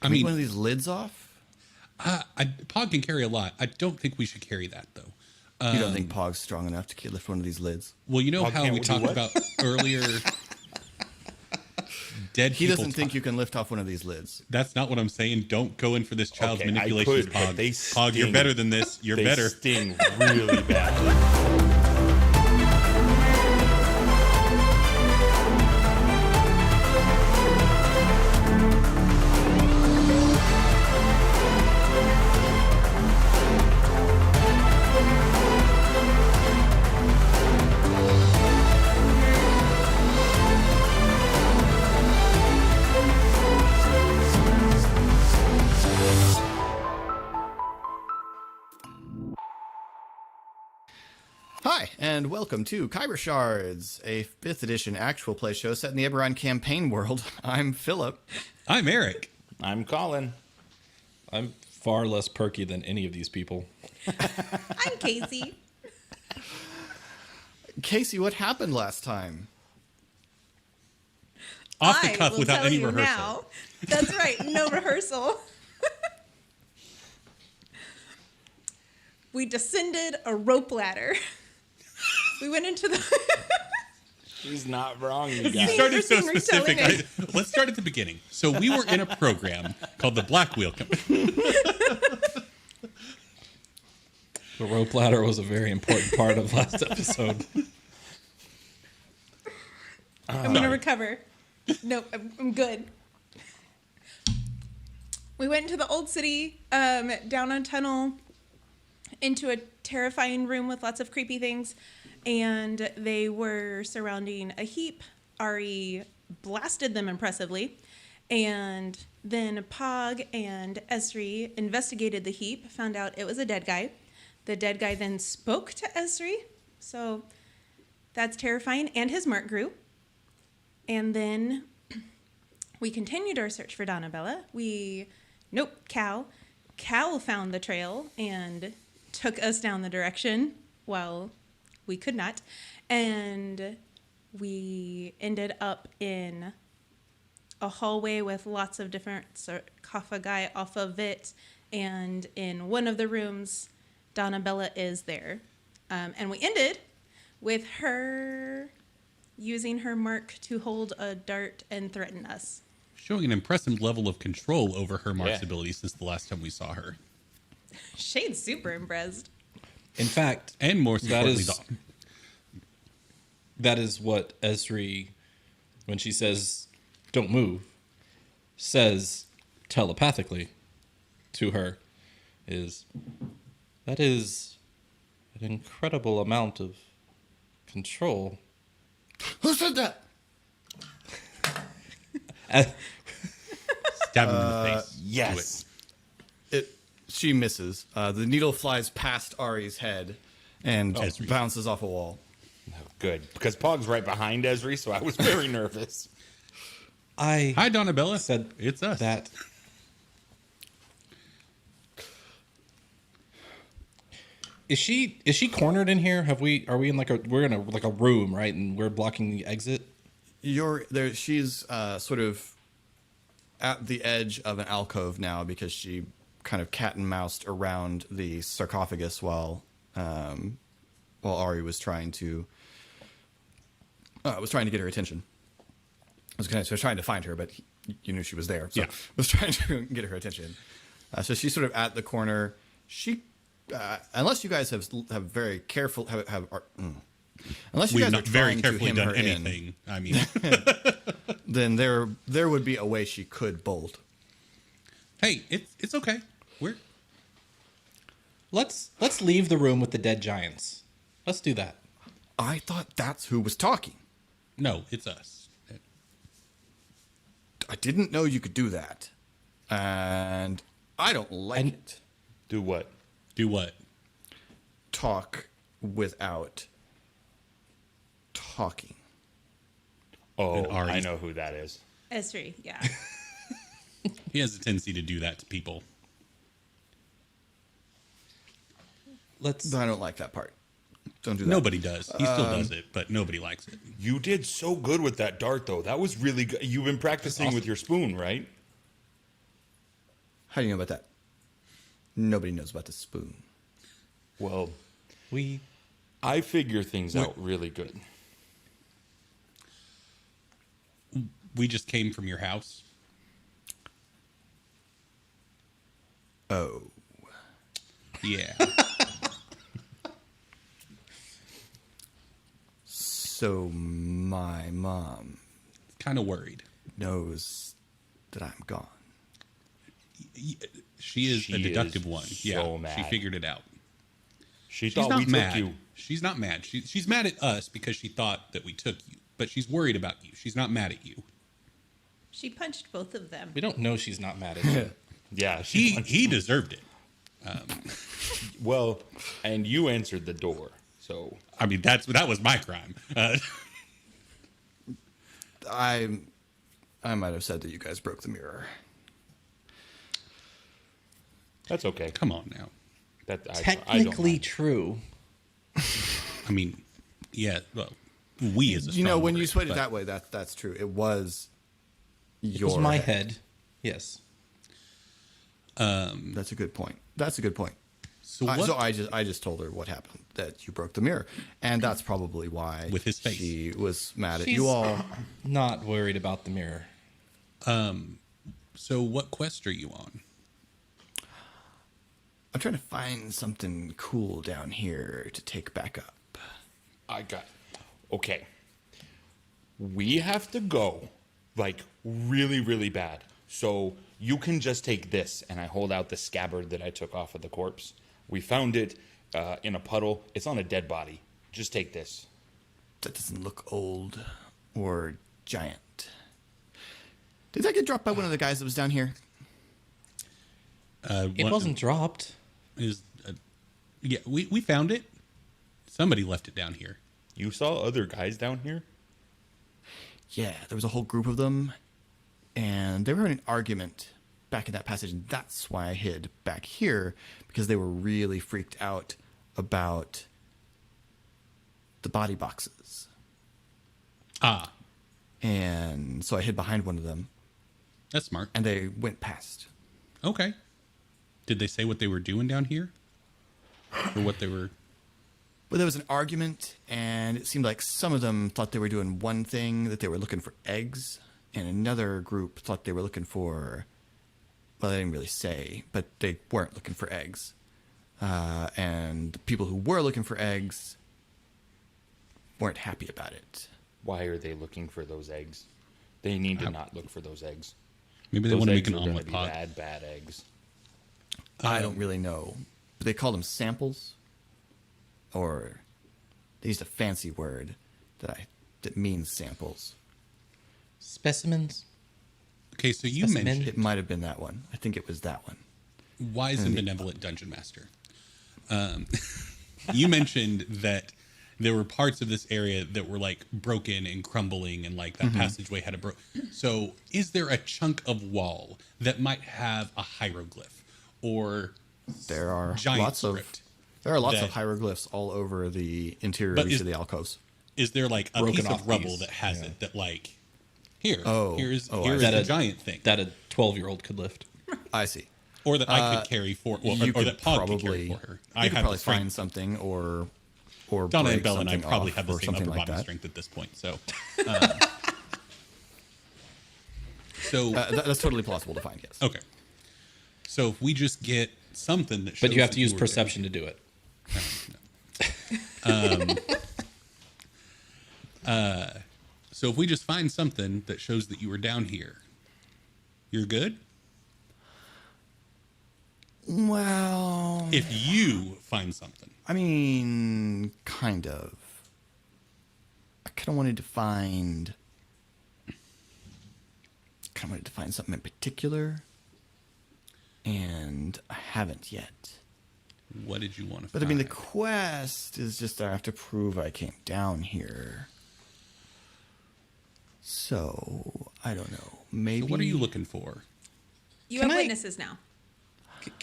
I mean, one of these lids off? Pog can carry a lot. I don't think we should carry that, though. You don't think Pog's strong enough to lift one of these lids? Well, you know how we talked about earlier... He doesn't think you can lift off one of these lids. That's not what I'm saying. Don't go in for this child's manipulation, Pog. Pog, you're better than this. You're better. They sting really badly. Hi, and welcome to Khyber Shards, a 5th edition actual play show set in the Eberron campaign world. I'm Philip. I'm Eric. I'm Colin. I'm far less perky than any of these people. I'm Casey. Casey, what happened last time? Off the cuff without any rehearsal. Now. That's right, no rehearsal. We descended a rope ladder. We went into the... She's not wrong, you You guys. started so specific. Let's start at the beginning. So we were in a program called the Black Wheel Company. The rope ladder was a very important part of last episode. I'm going to recover. Nope, I'm good. We went into the old city, down a tunnel, into a terrifying room with lots of creepy things, and they were surrounding a heap. Ari blasted them impressively, and then Pog and Esri investigated the heap, found out it was a dead guy. The dead guy then spoke to Esri, so that's terrifying, and his mark grew. And then we continued our search for Donabella. Cal. Cal found the trail and took us down the direction while we could not. And we ended up in a hallway with lots of different sarcophagi off of it. And in one of the rooms, Donabella is there. And we ended with her using her mark to hold a dart and threaten us. Showing an impressive level of control over her mark's ability since the last time we saw her. Shade's super impressed. In fact, and more importantly, that is what Esri, when she says, don't move, says telepathically to her, that is an incredible amount of control. Who said that? Stab him in the face. Yes. She misses. The needle flies past Ari's head and bounces off a wall. Oh, good, because Pog's right behind Esri, so I was very nervous. Hi, Donabella. Said it's us. That is she cornered in here? Are we in we're in a room, right? And we're blocking the exit. You're there. She's sort of at the edge of an alcove now because she kind of cat and moused around the sarcophagus while Ari was trying to get her attention. I was trying to find her, but you knew she was there, so I was trying to get her attention. So she's sort of at the corner. She, unless you guys have very careful unless you guys are very trying carefully to hem done her anything. in, I mean, then there would be a way she could bolt. Hey, it's okay. Let's leave the room with the dead giants. Let's do that. I thought that's who was talking. No, it's us. I didn't know you could do that, and I don't like it. Do what? Do what? Talk without talking. Oh, I know who that is. Esri, yeah. He has a tendency to do that to people. I don't like that part. Don't do that. Nobody does. He still does it, but nobody likes it. You did so good with that dart, though. That was really good. You've been practicing with your spoon, right? How do you know about that? Nobody knows about the spoon. Well, We I figure things out really good. We just came from your house. Oh. Yeah. So my mom Kind of worried. knows that I'm gone. She is She a is deductive one. so Yeah, mad. she figured it out. She She's thought not we mad. took you. She's not mad. She's mad at us because she thought that we took you, but she's worried about you. She's not mad at you. She punched both of them. we don't know she's not mad at you. Yeah, He deserved it. well, and you answered the door, so I mean, that was my crime. I might have said that you guys broke the mirror. that's okay. Come on now. I don't Technically mind. true. I mean, yeah. Well, we as a You know, strong when word, you swayed it but- that way, that's true. It was your It was my head. Yes. That's a good point. That's a good point. So what? So I just told her what happened, that you broke the mirror, and that's probably why With his face. she was mad at She's you all. not worried about the mirror. So what quest are you on? I'm trying to find something cool down here to take back up. Okay. We have to go, like, really, really bad. So you can just take this, and I hold out the scabbard that I took off of the corpse. We found it in a puddle. It's on a dead body. Just take this. That doesn't look old or giant. Did that get dropped by one of the guys that was down here? It wasn't dropped. Yeah, we found it. Somebody left it down here. You saw other guys down here? Yeah, there was a whole group of them, and they were having an argument back in that passage, and that's why I hid back here, because they were really freaked out about the body boxes. Ah, And so I hid behind one of them, that's smart. and they went past. Okay. Did they say what they were doing down here? Or what they were... But there was an argument, and it seemed like some of them thought they were doing one thing, that they were looking for eggs, and another group thought they were looking for, well, they didn't really say, but they weren't looking for eggs. And the people who were looking for eggs weren't happy about it. Why are they looking for those eggs? They need to not look for those eggs. Maybe they Those want to make eggs an are gonna omelet be pot. bad eggs. I don't really know. But they called them samples, or they used a fancy word that means samples. Specimens. Okay, so you Specimen. mentioned It might have been that one. I think it was that one. wise and benevolent dungeon master. You mentioned that there were parts of this area that were like broken and crumbling, and like that passageway had a So, is there a chunk of wall that might have a hieroglyph or There are giant lots of script? of that- hieroglyphs all over the interior But of each is- of the alcoves. Is there like a Broken piece off of rubble piece. that has Yeah. it that like here Oh. here's Oh, here's I the see. giant thing That a 12-year-old could lift. I see. or that I could carry for or You that Pog could carry probably for her. you I could have probably the strength. find something or Donna and break Bella and I something probably off have the or same something upper like body that. strength at this point. So, so That's totally possible to find. Yes. okay. So if we just get something that shows But you have that to use were perception to do it. there. So if we just find something that shows that you were down here, you're good. Well, If you find something, I mean, kind of. I kind of wanted to find something in particular, and I haven't yet. what did you want to But find? I mean, the quest is just I have to prove I came down here. So I don't know. Maybe. So what are you looking for? You Can have I- witnesses now.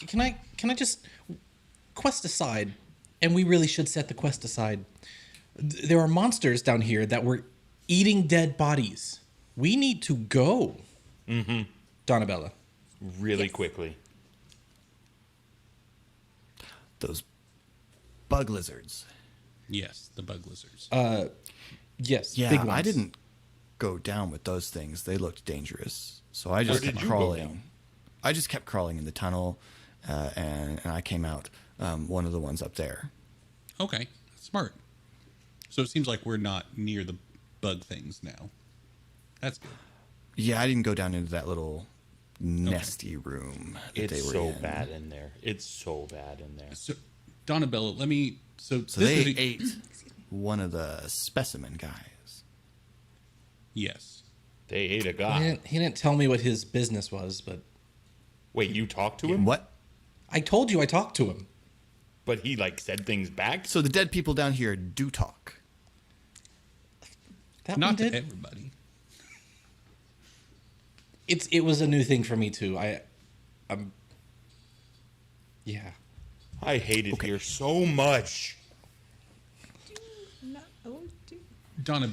Can I just quest aside, and we really should set the quest aside. There are monsters down here that were eating dead bodies. We need to go. Mm-hmm. Donabella. Really quickly. those bug lizards. Yes, the bug lizards. Yes, Yeah, big ones. I didn't go down with those things. They looked dangerous. So I just Where kept did you go crawling. down? I just kept crawling in the tunnel, and I came out one of the ones up there. Okay, smart. So it seems like we're not near the bug things now. That's good. Yeah, I didn't go down into that little nesty room that they It's were so in. bad in there. It's so bad in there. So, Donabella, let me. So So this they is ate one of the specimen guys. yes. They ate a He guy. didn't tell me what his business was, but Wait, you talked to him? What? I told you I talked to him. But he like said things back. So the dead people down here do talk. That one Not to did. everybody. It was a new thing for me too. Yeah. I hate it here so much. No, oh, dude. Donna,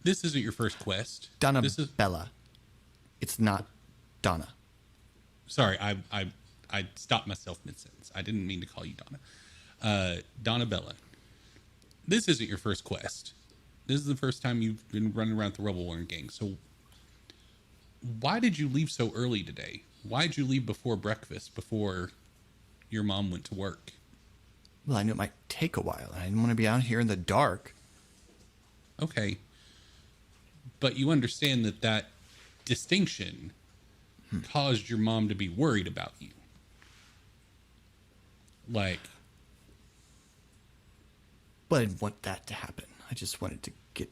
this isn't your first quest. Donna This is Bella. It's not Donna. sorry. I stopped myself mid sentence. I didn't mean to call you Donna. Donabella, this isn't your first quest. This is the first time you've been running around with the Rebel Warren gang. So, why did you leave so early today? Why did you leave before breakfast, before your mom went to work? Well, I knew it might take a while. I didn't want to be out here in the dark. Okay. But you understand that distinction caused your mom to be worried about you. Like, But I didn't want that to happen. I just wanted to get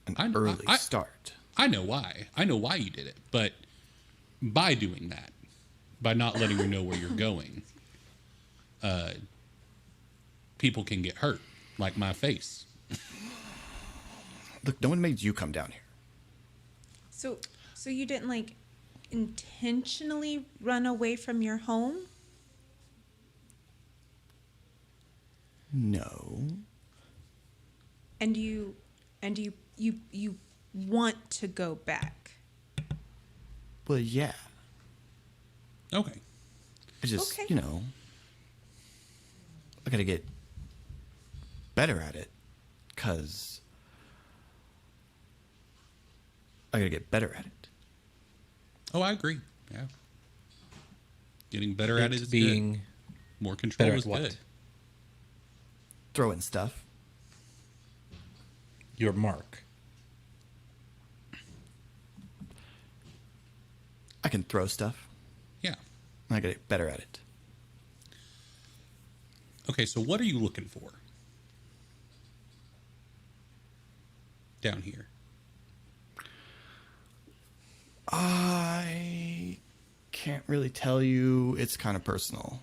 an I- early I- start. I know why. I know why you did it. But by doing that, by not letting her know where you're going, people can get hurt, like my face. Look, no one made you come down here. So you didn't like intentionally run away from your home? No. And you want to go back. Well, yeah. Okay. I just, Okay. you know, I gotta get better at it, because I gotta get better at it. Oh, I agree. Yeah. Getting better at it It's is being good. More control better is at what? good. Throwing stuff. Your mark. I can throw stuff. Yeah. I gotta get better at it. Okay, so what are you looking for down here? I can't really tell you. It's kind of personal.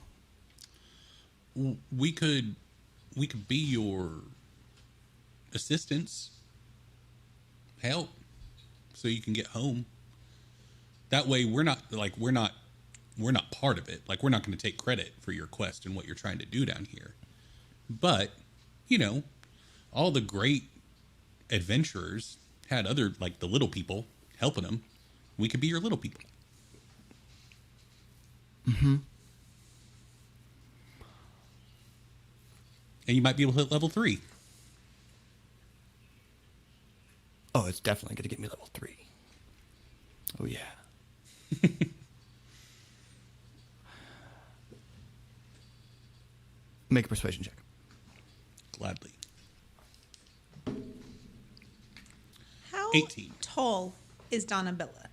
We could be your assistants, help, so you can get home. That way, we're not part of it. Like, we're not going to take credit for your quest and what you're trying to do down here. But, you know, all the great adventurers had other, like, the little people helping them. We could be your little people. Mm-hmm. And you might be able to hit level 3. Oh, it's definitely gonna get me level 3. Oh yeah. Make a persuasion check. Gladly. How 18. tall is Donabella?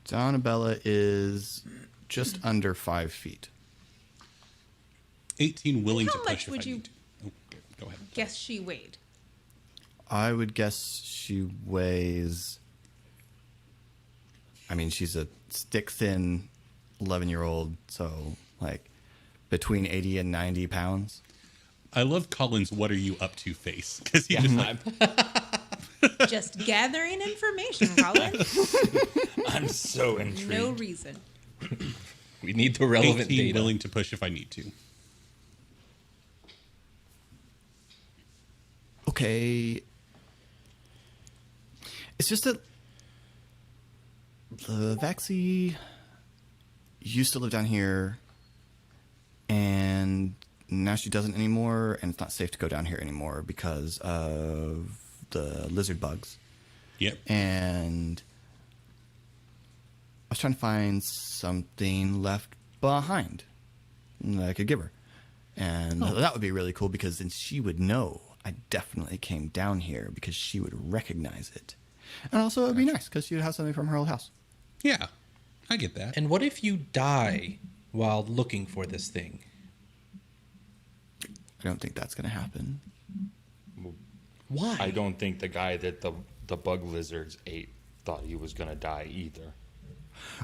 Donabella is just under 5 feet. 18 willing How to much push if would I you- need to. Oh, okay, go ahead. Guess she weighed. I would guess she weighs. I mean, she's a stick thin 11-year-old, so like between 80 and 90 pounds. I love Colin's "What are you up to?" face because he just like Just gathering information, Colin. I'm so intrigued. No reason. We need the relevant 18 data. willing to push if I need to. Okay. It's just that the Vaxi used to live down here and now she doesn't anymore, and it's not safe to go down here anymore because of the lizard bugs. Yep. And I was trying to find something left behind that I could give her. And that would be really cool because then she would know I definitely came down here because she would recognize it. And also it would be nice because she would have something from her old house. Yeah, I get that. And what if you die while looking for this thing? I don't think that's going to happen. Why? I don't think the guy that the bug lizards ate thought he was gonna die either.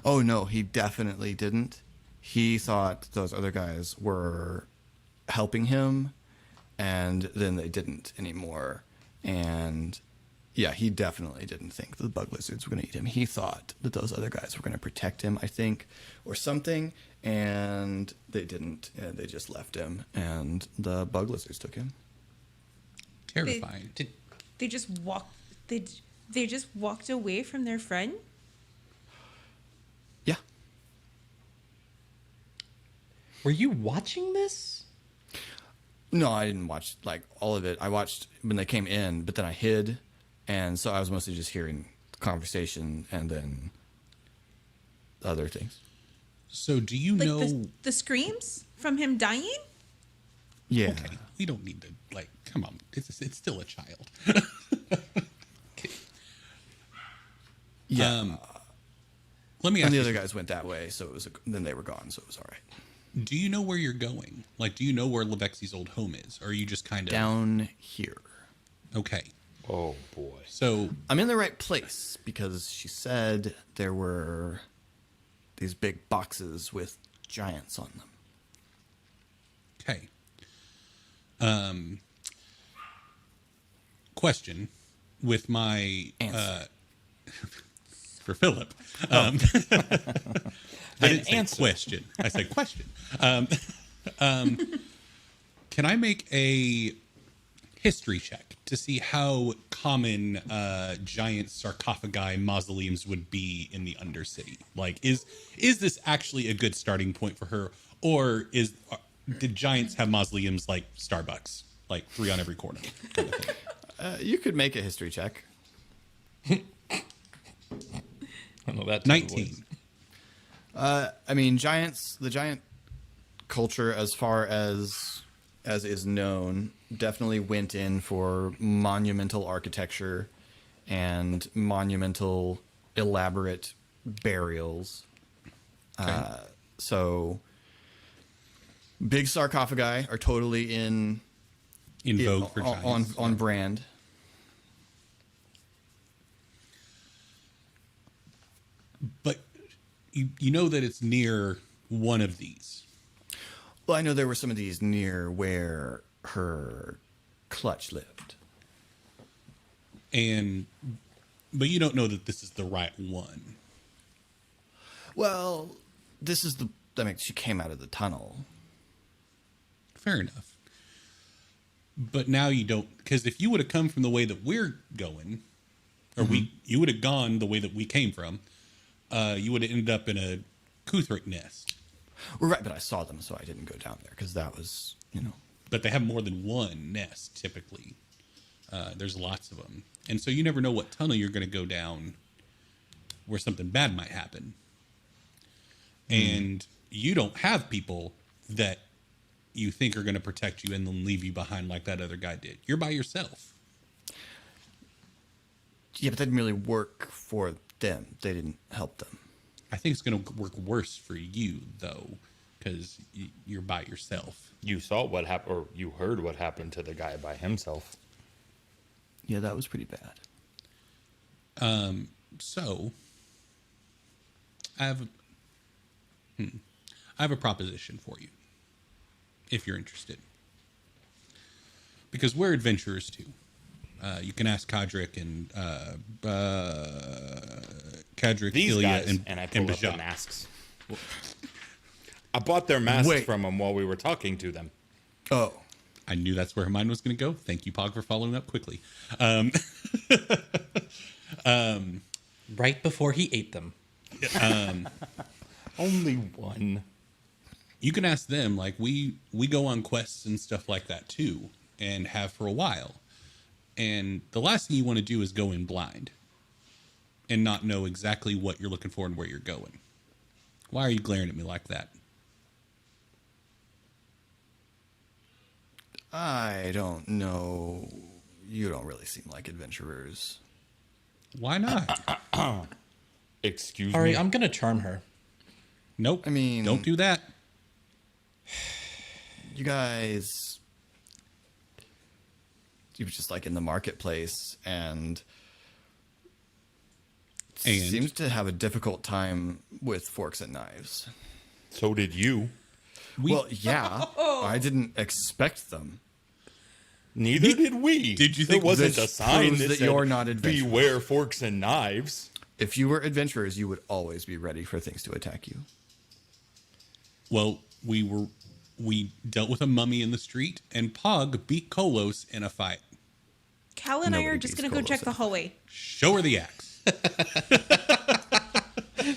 Oh, no, he definitely didn't. He thought those other guys were helping him, and then they didn't anymore. And yeah, he definitely didn't think the bug lizards were going to eat him. He thought that those other guys were going to protect him, I think, or something, and they didn't. And they just left him, and the bug lizards took him. Terrifying. They just walked. They just walked away from their friend. Yeah. Were you watching this? No, I didn't watch like all of it. I watched when they came in, but then I hid, and so I was mostly just hearing conversation and then other things. So do you Like know? the screams from him dying. Yeah. Okay, we don't need to like. Come on, it's still a child. Yeah. Let me ask And the you. other guys went that way, so it was then they were gone, so it was all right. Do you know where you're going? Like, do you know where Levexi's old home is? Or are you just kind of Down here. Okay. Oh boy. So I'm in the right place because she said there were these big boxes with giants on them. okay. Question with my Answer. for Philip. I didn't say answer. question. I said question. Can I make a history check to see how common giant sarcophagi mausoleums would be in the Undercity? Like, is this actually a good starting point for her, or did giants have mausoleums like Starbucks, like 3 on every corner? Kind of thing? You could make a history check. I don't know that. 19. I mean, the giant culture, as far as is known, definitely went in for monumental architecture and monumental, elaborate burials. Okay. So, big sarcophagi are totally in vogue for giants. on brand. But you know that it's near one of these. Well, I know there were some of these near where her clutch lived. But you don't know that this is the right one. Well, this is she came out of the tunnel. Fair enough. But now you don't, because if you would have come from the way that we're going, or you would have gone the way that we came from, you would have ended up in a Kuthric nest. Well, right, but I saw them, so I didn't go down there because that was, But they have more than one nest typically. There's lots of them, and so you never know what tunnel you're going to go down, where something bad might happen. And you don't have people that you think are going to protect you and then leave you behind like that other guy did. You're by yourself. Yeah, but that didn't really work for them. They didn't help them. I think it's going to work worse for you, though, because you're by yourself. You saw what happened, or you heard what happened to the guy by himself. Yeah, that was pretty bad. So, I have a proposition for you, if you're interested. Because we're adventurers, too. You can ask Kadric and Kadric, These Ilya, guys, and I pulled up the Bajak. masks. I bought their masks Wait. from them while we were talking to them. Oh. I knew that's where mine was going to go. Thank you, Pog, for following up quickly. Right before he ate them. Only one. You can ask them. Like we go on quests and stuff like that too, and have for a while. And the last thing you want to do is go in blind and not know exactly what you're looking for and where you're going. Why are you glaring at me like that? I don't know. You don't really seem like adventurers. Why not? Excuse Ari, me. I'm gonna charm her. Nope. I mean- don't do that. You guys, you were just like in the marketplace and seems to have a difficult time with forks and knives. So did you. Well, yeah, I didn't expect them. Neither did we. Did you There think wasn't this a sign proves that, that said, you're not adventurous? beware forks and knives? If you were adventurers, you would always be ready for things to attack you. Well, we dealt with a mummy in the street, and Pog beat Kolos in a fight. Cal and I Nobody are just beats gonna go Kolos check the up. hallway. Show her the axe.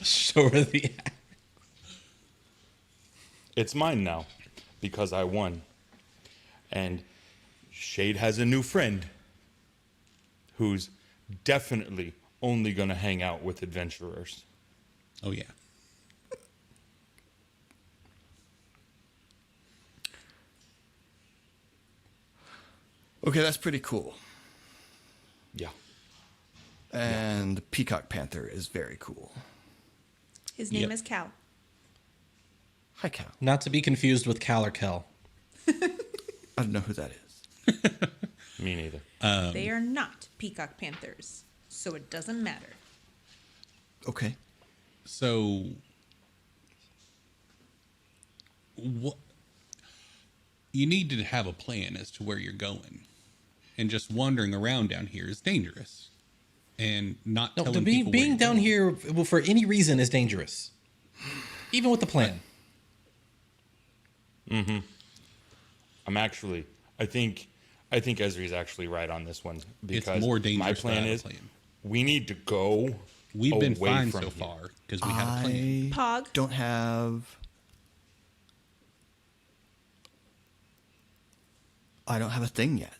Show her the. It's mine now because I won. And Shade has a new friend who's definitely only going to hang out with adventurers. Oh yeah. Okay, that's pretty cool. Yeah. And the Peacock Panther is very cool. His name Yep. is Cal. Hi, Cal. Not to be confused with Cal or Kel. I don't know who that is. Me neither. They are not peacock panthers, so it doesn't matter. Okay. So, what? You need to have a plan as to where you're going, and just wandering around down here is dangerous, and not No, telling being people where you're down going. here for any reason is dangerous, even with the plan. I'm actually, I think Ezri's actually right on this one because more dangerous my plan without a is plan. we need to go. We've been away fine from so here. far because we had a plan. I Pog. don't have. I don't have a thing yet,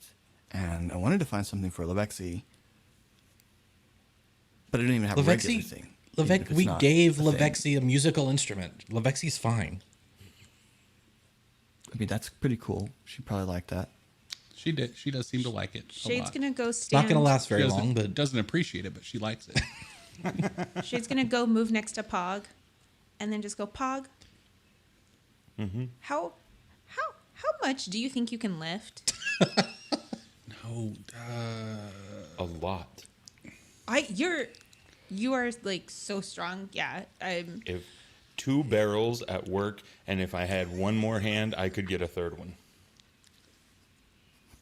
and I wanted to find something for Levexi, but I don't even have a regular thing. even if it's We not gave a thing. Levexi a musical instrument. Levexi's fine. I mean, that's pretty cool. She'd probably like that. She did. She does seem to like it. Shade's a lot. gonna go It's stand. not going to last She very doesn't, long, but doesn't appreciate it, but she likes it. Shade's gonna go move next to Pog, and then just go Pog. How much do you think you can lift? No, A lot. You are like so strong. Yeah, I'm. If 2 barrels at work, and if I had one more hand, I could get a third one.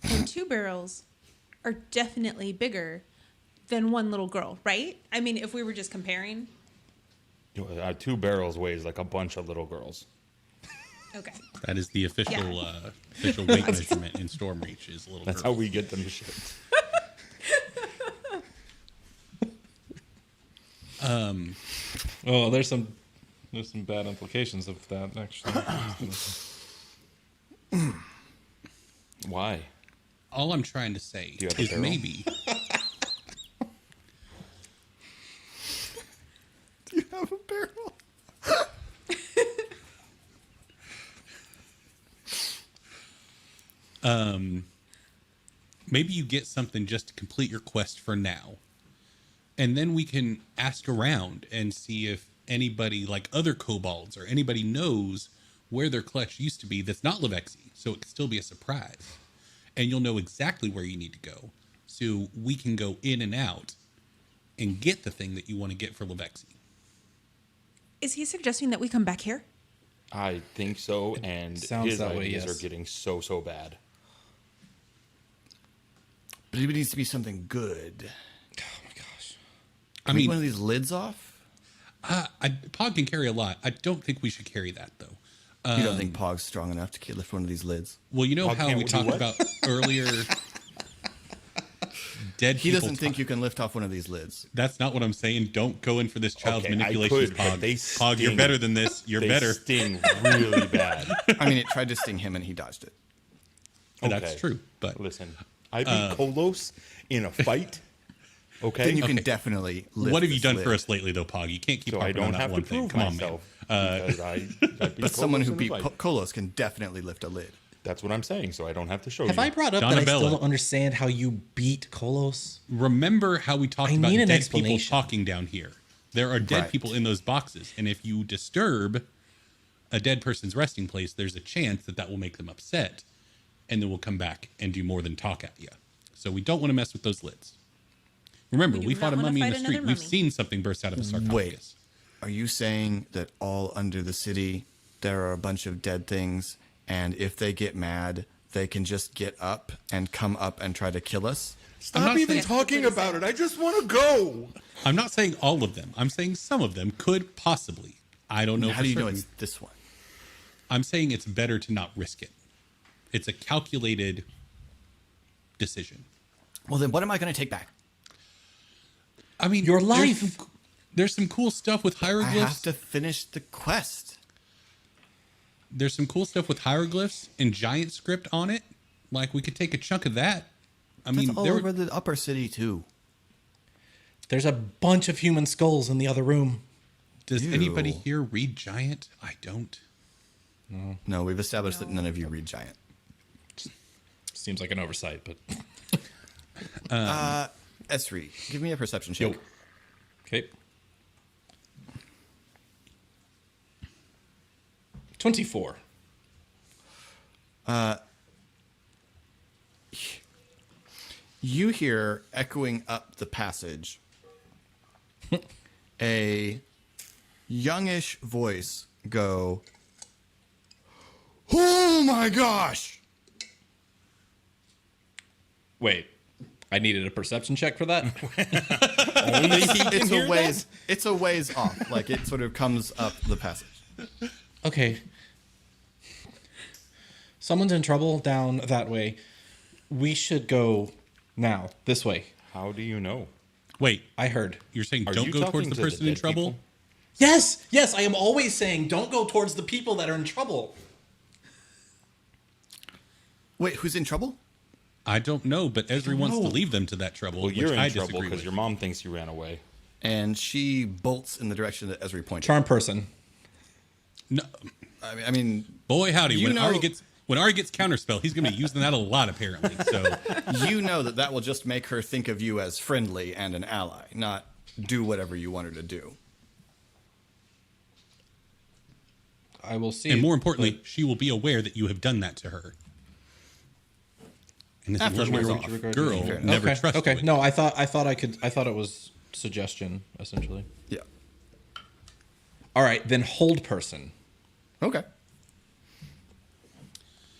And 2 barrels are definitely bigger than one little girl, right? I mean, if we were just comparing. 2 barrels weighs like a bunch of little girls. Okay. that is the official Yeah. official weight measurement in Stormreach is little. That's girls. how we get them shipped. Oh, there's some bad implications of that actually. Why? All I'm trying to say Do you have a is barrel? maybe Do you have a barrel? maybe you get something just to complete your quest for now. And then we can ask around and see if anybody, like other kobolds or anybody, knows where their clutch used to be that's not Levexi, so it can still be a surprise. And you'll know exactly where you need to go, so we can go in and out and get the thing that you want to get for Levexi. Is he suggesting that we come back here? I think so, and sounds his that way, ideas yes. are getting so bad. But it needs to be something good. oh my gosh. I Take mean, one of these lids off. Pog can carry a lot. I don't think we should carry that, though. You don't think Pog's strong enough to lift one of these lids? Well, you know Pog how can't we do talked what? about earlier. dead He people. doesn't think you can lift off one of these lids. That's not what I'm saying. Don't go in for this child's Okay, I manipulations, could, but they Pog, you're sting. better than this. You're They better. sting really bad. I mean, it tried to sting him and he dodged it. That's Okay. true. But Listen, I beat Kolos in a fight. Okay, Then you can Okay. definitely lift what have you this done lid. for us lately, though, Pog? You can't keep so I harping on don't that have to one thing. prove Come on, myself man. because I beat But someone Kolos who in a beat fight. Kolos can definitely lift a lid. That's what I'm saying. So I don't have to show Have you. I brought up that I still Donabella. don't understand how you beat Kolos? Remember how we talked I about need an dead people explanation. talking down here? There are dead Right. people in those boxes, and if you disturb a dead person's resting place, there's a chance that that will make them upset, and they will come back and do more than talk at you. So we don't want to mess with those lids. Remember, We do we not fought a wanna mummy in fight the street. another We've mummy. seen something burst out of a sarcophagus. Wait, are you saying that all under the city there are a bunch of dead things, and if they get mad, they can just get up and come up and try to kill us? I'm Stop not even saying- talking about it. I just want to go. I'm not saying all of them. I'm saying some of them could possibly. I don't know. How for do you know certain. it's this one? I'm saying it's better to not risk it. It's a calculated decision. Well, then what am I going to take back? I mean, Your life. There's some cool stuff with I hieroglyphs. have to finish the quest. There's some cool stuff with hieroglyphs and giant script on it. Like we could take a chunk of that. I That's mean, all over the upper city too. There's a bunch of human skulls in the other room. does Ew. anybody here read giant? I don't. No, we've established that none of you read giant. Seems like an oversight, but Esri, give me a perception check. Yo. okay. 24. You hear echoing up the passage a youngish voice go, "Oh my gosh!" Wait, I needed a perception check for that. It's a ways off. Like it sort of comes up the passage. Okay. Someone's in trouble down that way. We should go now, this way. How do you know? Wait, I heard. you're saying Are don't you go towards talking the to the person in dead trouble? people? Yes, yes, I am always saying don't go towards the people that are in trouble. Wait, who's in trouble? I don't know, but Esri wants to know. leave them to that trouble, Well, you're which in I trouble disagree because with. your mom thinks you ran away. And she bolts in the direction that Esri pointed. Charm person. No, I mean, boy howdy, You when know- Ari gets counterspell, he's going to be using that a lot apparently. So you know that will just make her think of you as friendly and an ally, not do whatever you want her to do. I will see. and more importantly, she will be aware that you have done that to her. And this After is she wears where off. girl Fair enough. never okay, trusted okay. you. No, I thought it was suggestion, essentially. Yeah. All right, then hold person. Okay.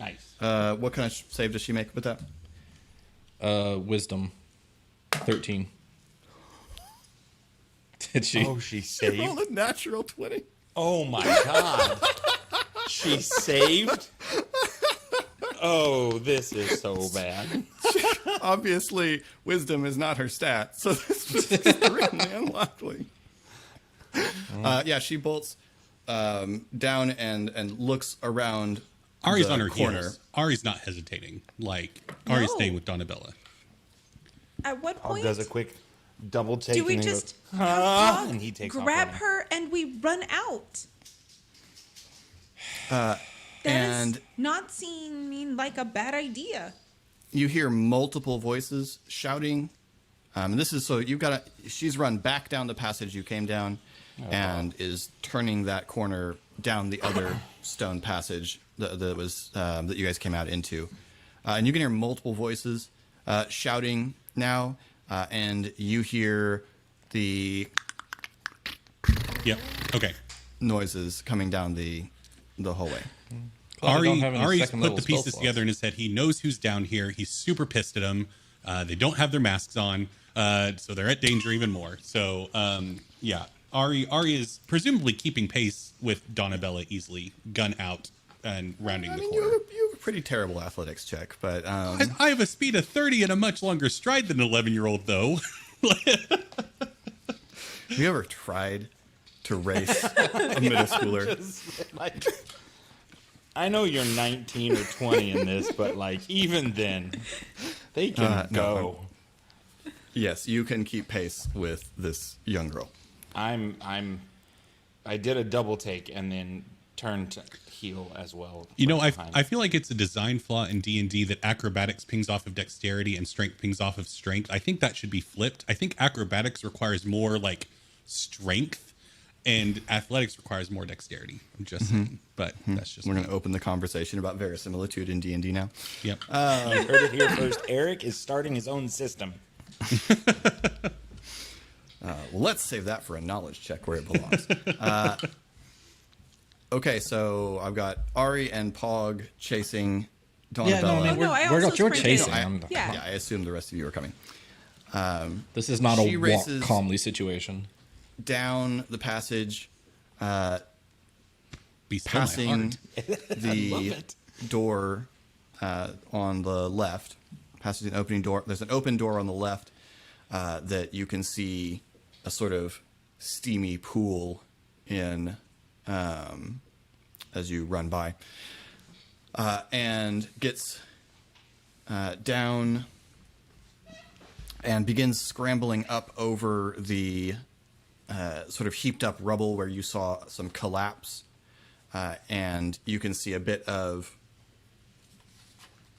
Nice. What kind of save does she make with that? Wisdom. 13. Did she? Oh, she saved. Roll a natural 20. Oh my god. She saved? Oh, this is so bad. Obviously, wisdom is not her stat, so this was extremely unlikely. Yeah, she bolts down and looks around. Ari's the on her corner. heels. Ari's not hesitating. Like Ari's No. staying with Donabella. At what Paul point does a quick double take. do we and then just goes, have "Ah," Hog and he takes off grab running. her and we run out? That and does not seem like a bad idea. you hear multiple voices shouting. This is so you've got to. She's run back down the passage you came down, and is turning that corner down the other stone passage that was that you guys came out into, and you can hear multiple voices shouting now, and you hear the Yep. Okay. noises coming down the hallway. Probably don't Ari have any Ari's second put level the spell pieces slots. together in his head. He knows who's down here. He's super pissed at them. They don't have their masks on, so they're at danger even more. So yeah, Ari is presumably keeping pace with Donabella easily, gun out and rounding the corner. You pretty terrible athletics check, but I have a speed of 30 and a much longer stride than an 11-year-old, though. have you ever tried to race a middle schooler? Like, I know you're 19 or 20 in this, but like even then, they can go. Yes, you can keep pace with this young girl. I did a double take and then turned to heal as well. You know, I behind. feel like it's a design flaw in D&D that acrobatics pings off of dexterity and strength pings off of strength. I think that should be flipped. I think acrobatics requires more like strength and athletics requires more dexterity. I'm just saying, but that's just We're going to open the conversation about verisimilitude in D&D now. Yep. You heard it here first. Eric is starting his own system. Well, let's save that for a knowledge check where it belongs. Okay, so I've got Ari and Pog chasing Donabella. Yeah, no, I mean, Oh, no, I we're also you're sprinted. chasing. I- I'm- Yeah. I assume the rest of you are coming. This is not a She walk races- calmly situation. Down the passage, Be still my passing heart. the door on the left, passing an opening door. There's an open door on the left that you can see a sort of steamy pool in as you run by, and gets down and begins scrambling up over the sort of heaped up rubble where you saw some collapse, and you can see a bit of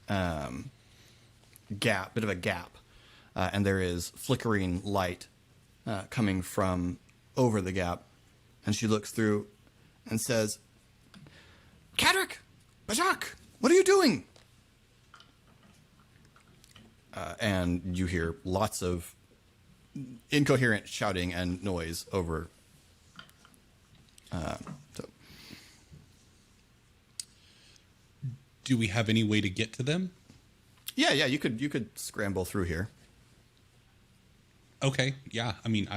bit of a gap, and there is flickering light coming from over the gap, and she looks through and says, "Cadric, Bajak, what are you doing?" And you hear lots of incoherent shouting and noise over. So Do we have any way to get to them? yeah, you could scramble through here. Okay, yeah. I mean,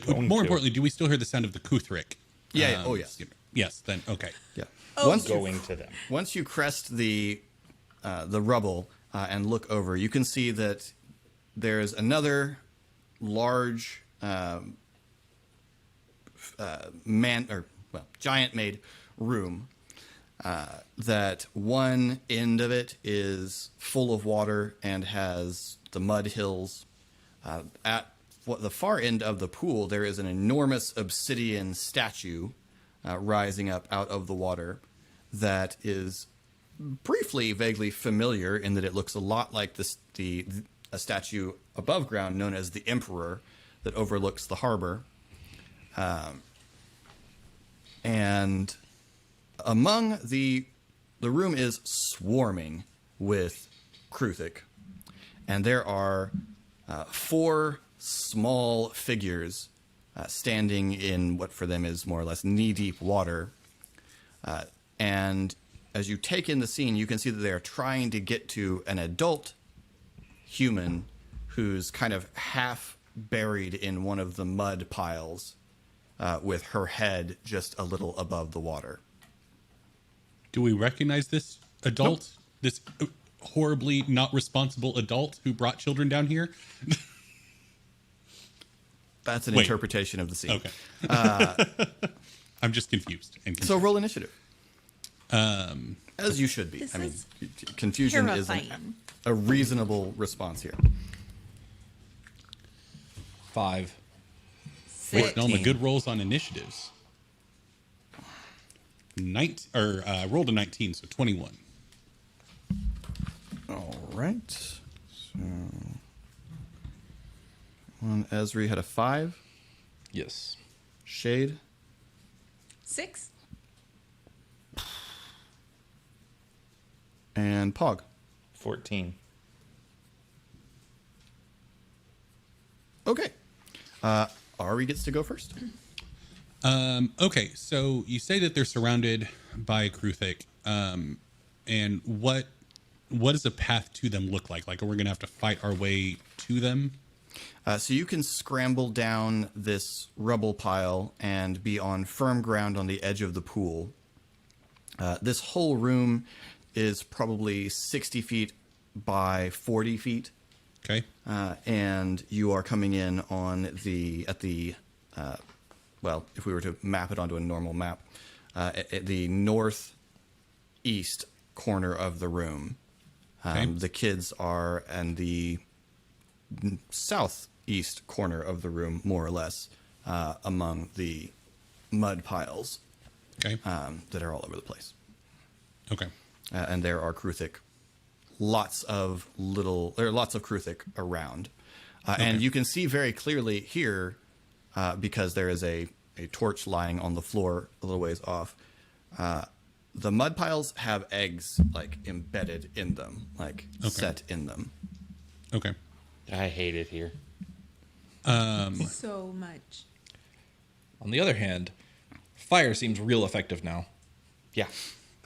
Going more to. importantly, do we still hear the sound of the Kuthrik? Yeah. Oh, yes. Yes. Then okay. Yeah. Oh, Once you Going to them. Once you crest the rubble and look over, you can see that there's another large giant-made room. That one end of it is full of water and has the mud hills. At the far end of the pool, there is an enormous obsidian statue rising up out of the water that is briefly, vaguely familiar in that it looks a lot like a statue above ground known as the Emperor that overlooks the harbor. And among the room is swarming with Kruthik, and there are 4 small figures standing in what for them is more or less knee-deep water. And as you take in the scene, you can see that they are trying to get to an adult human who's kind of half buried in one of the mud piles with her head just a little above the water. Do we recognize this adult? This horribly not responsible adult who brought children down here? That's an Wait. interpretation of the scene. Okay. I'm just confused. So roll initiative. As you should be. This I mean, is confusion is terrifying. a reasonable response here. 5. Wait, no, my 14. good rolls on initiatives. Rolled a 19, so 21. All right. So, Esri had a 5. Yes. Shade. 6. And Pog. 14. Okay. Ari gets to go first. Okay, so you say that they're surrounded by Kruthik, and what does a path to them look like? Like, are we going to have to fight our way to them? So you can scramble down this rubble pile and be on firm ground on the edge of the pool. This whole room is probably 60 feet by 40 feet. Okay. And you are coming in on at the if we were to map it onto a normal map, at the northeast corner of the room. Okay. The kids are in the southeast corner of the room, more or less, among the mud piles Okay. that are all over the place. Okay. And there are Kruthic. There are lots of Kruthic around. And you can see very clearly here, because there is a torch lying on the floor a little ways off. The mud piles have eggs like embedded in them, like set in them. Okay. I hate it here. So much. On the other hand, fire seems real effective now. Yeah,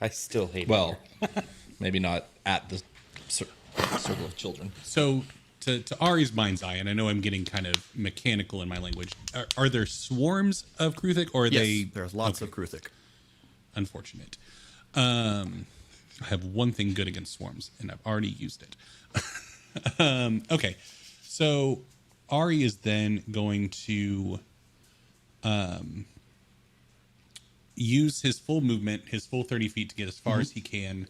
I still hate Well, it here. maybe not at the circle of children. So to Ari's mind's eye, and I know I'm getting kind of mechanical in my language, are there swarms of Kruthic, or are Yes, they... there's lots of Kruthic. Unfortunate. I have one thing good against swarms, and I've already used it. Okay, so Ari is then going to use his full movement, his full 30 feet, to get as far as he can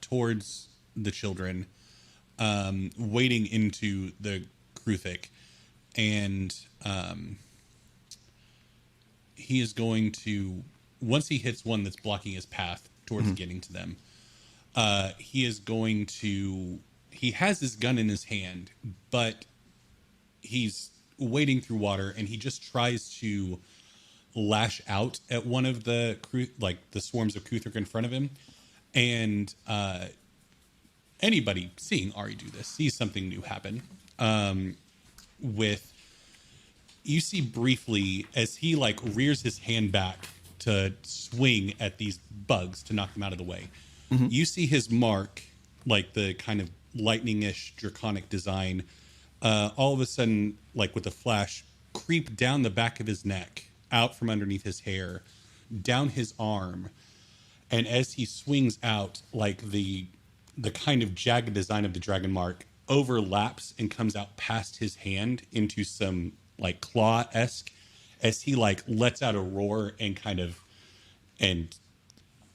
towards the children, wading into the Kruthic, and he is going to, once he hits one that's blocking his path towards getting to them, he is going to, he has his gun in his hand, but he's wading through water, and he just tries to lash out at one of the the swarms of Kruthic in front of him, and anybody seeing Ari do this sees something new happen. You see briefly as he rears his hand back to swing at these bugs to knock them out of the way. You see his mark, like the kind of lightning-ish draconic design, all of a sudden, with a flash, creep down the back of his neck, out from underneath his hair, down his arm, and as he swings out, the kind of jagged design of the dragon mark overlaps and comes out past his hand into some claw-esque, as he lets out a roar and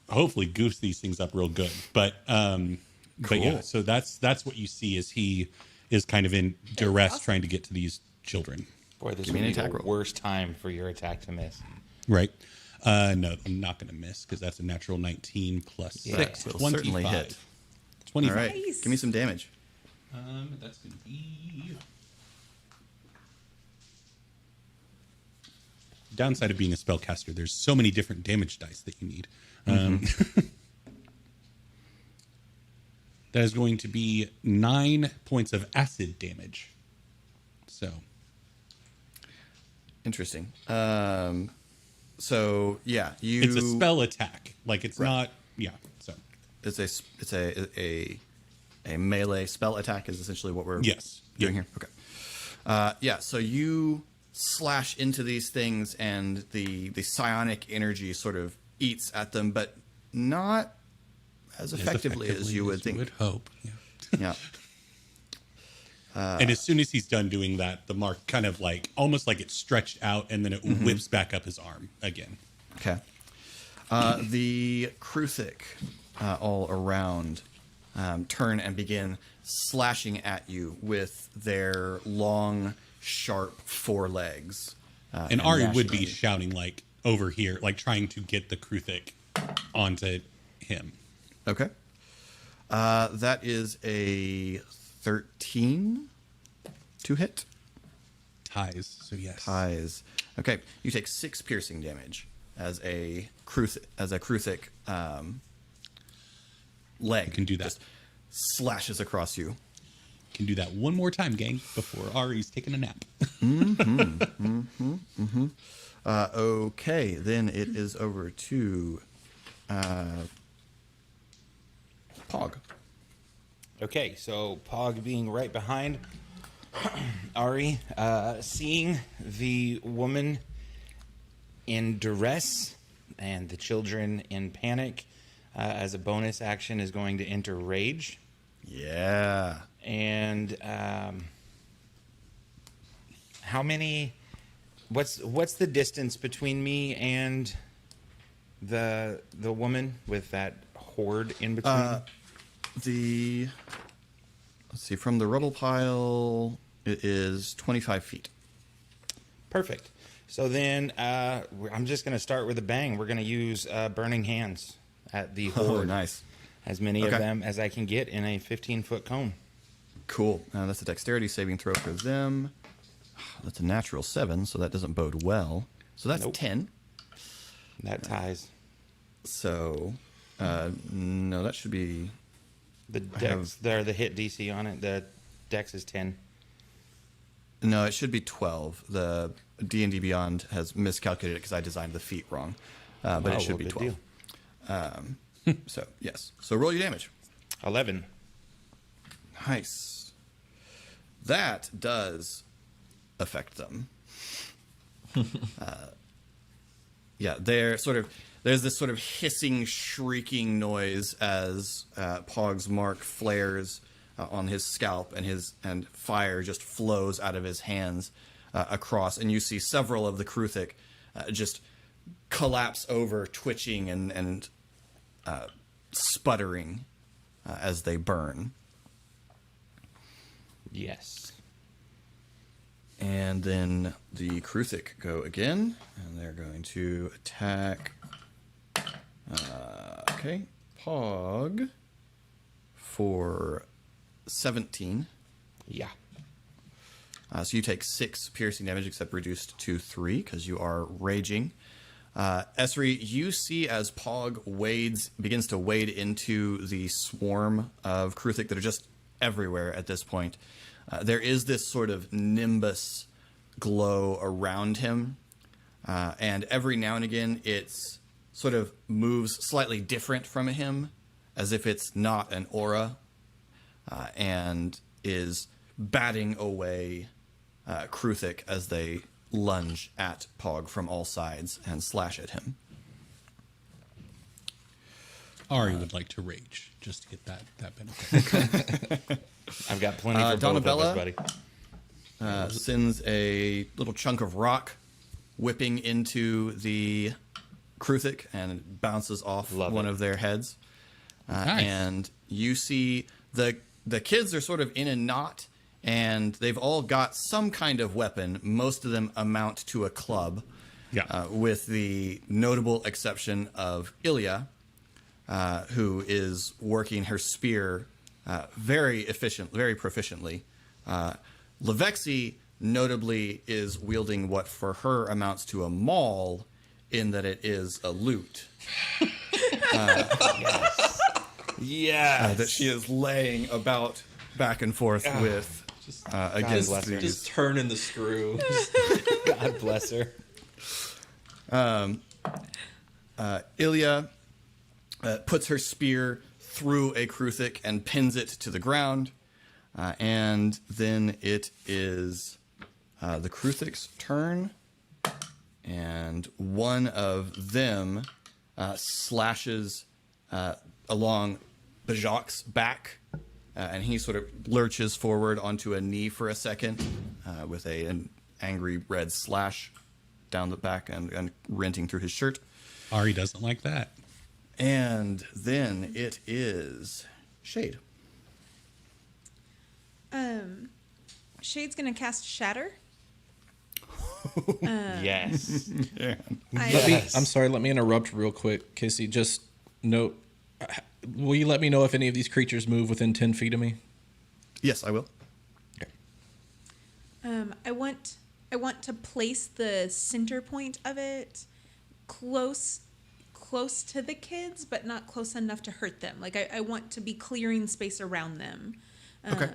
hopefully goofs these things up real good. But yeah, so that's what you see as he is kind of in duress trying to get to these children. Boy, this Give would me be an attack the roll. worst time for your attack to miss. Right. No, I'm not going to miss because that's a natural 19 plus 6. It'll 25. certainly hit. 25. All right, Nice. give me some damage. That's going to be... Downside of being a spellcaster, there's so many different damage dice that you need. That is going to be 9 points of acid damage. So... Interesting. So yeah, It's a spell attack. It's not... Yeah, so... It's a melee spell attack is essentially what we're Yes. doing here. Okay. Yeah. So you slash into these things, and the psionic energy sort of eats at them, but not as effectively as you would think. would hope. Yeah. Yeah. And as soon as he's done doing that, the mark kind of almost like it's stretched out, and then it whips back up his arm again. Okay. The Kruthic all around turn and begin slashing at you with their long, sharp forelegs. And Ari would gnashing be shouting over here, trying to get the Kruthic onto him. Okay. That is a 13 to hit. Ties. So yes. Ties. Okay. You take 6 piercing damage as a Kruthic leg. Can do that. Just slashes across you. Can do that one more time, gang, before Ari's taking a nap. Okay, then it is over to Pog. Okay, so Pog being right behind Ari, seeing the woman in duress, And the children in panic, as a bonus action, is going to enter rage. Yeah. And how many? What's the distance between me and the woman with that horde in between? Let's see, from the rubble pile, it is 25 feet. Perfect. So then I'm just going to start with a bang. We're going to use Burning Hands at the horde. Oh, nice. As many Okay. of them as I can get in a 15-foot cone. Cool. That's a dexterity saving throw for them. That's a natural 7, so that doesn't bode well. So that's Nope. 10. That ties. So, no, that should be... The dex, the hit DC on it, the dex is 10. No, it should be 12. The D&D Beyond has miscalculated it because I designed the feat wrong. But Oh, it should well, be good 12. So, yes. So roll your damage. 11. Nice. That does affect them. Yeah, there's this sort of hissing, shrieking noise as Pog's mark flares on his scalp, and fire just flows out of his hands across, and you see several of the Kruthic just collapse over, twitching and sputtering as they burn. Yes. And then the Kruthic go again, and they're going to attack. Okay, Pog for 17. Yeah. So you take 6 piercing damage, except reduced to 3 because you are raging. Esri, you see as Pog begins to wade into the swarm of Kruthic that are just everywhere at this point. There is this sort of nimbus glow around him, and every now and again it's sort of moves slightly different from him, as if it's not an aura, and is batting away Kruthic as they lunge at Pog from all sides and slash at him. Ari would like to rage just to get that benefit. I've got plenty for both of us, buddy. Sends a little chunk of rock whipping into the Kruthic, and it bounces off Love one it. of their heads. Nice. And you see the kids are sort of in a knot, and they've all got some kind of weapon. Most of them amount to a club, Yeah. with the notable exception of Ilya, who is working her spear very proficiently. Levexi notably is wielding what for her amounts to a maul, in that it is a lute Yes. that she is laying about back and forth with against bless her. these. Just turning the screw. God bless her. Ilya puts her spear through a Kruthic and pins it to the ground. And then it is the Kruthic's turn. And one of them slashes along Bajak's back. And he sort of lurches forward onto a knee for a second with an angry red slash down the back and renting through his shirt. Ari doesn't like that. And then it is Shade. Shade's gonna cast Shatter. Yes. I'm sorry, let me interrupt real quick, Casey. Just note, will you let me know if any of these creatures move within 10 feet of me? Yes, I will. Okay. I want to place the center point of it close to the kids, but not close enough to hurt them. Like I want to be clearing space around them. Okay.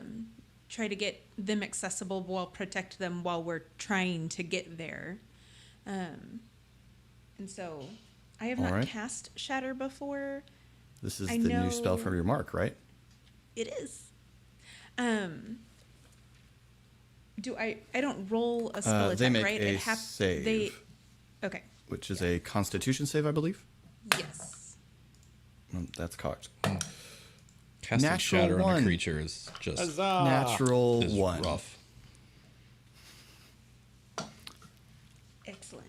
Try to get them accessible while protect them while we're trying to get there. And so I have not Alright. cast Shatter before. This is I the new spell know- from your mark, right? It is. Do I don't roll a spell They attack, make right? a save. Okay. which is a Constitution save, I believe. Yes. That's cocked. Casting Natural shatter on one. a creature is just Natural is 1. rough. Excellent.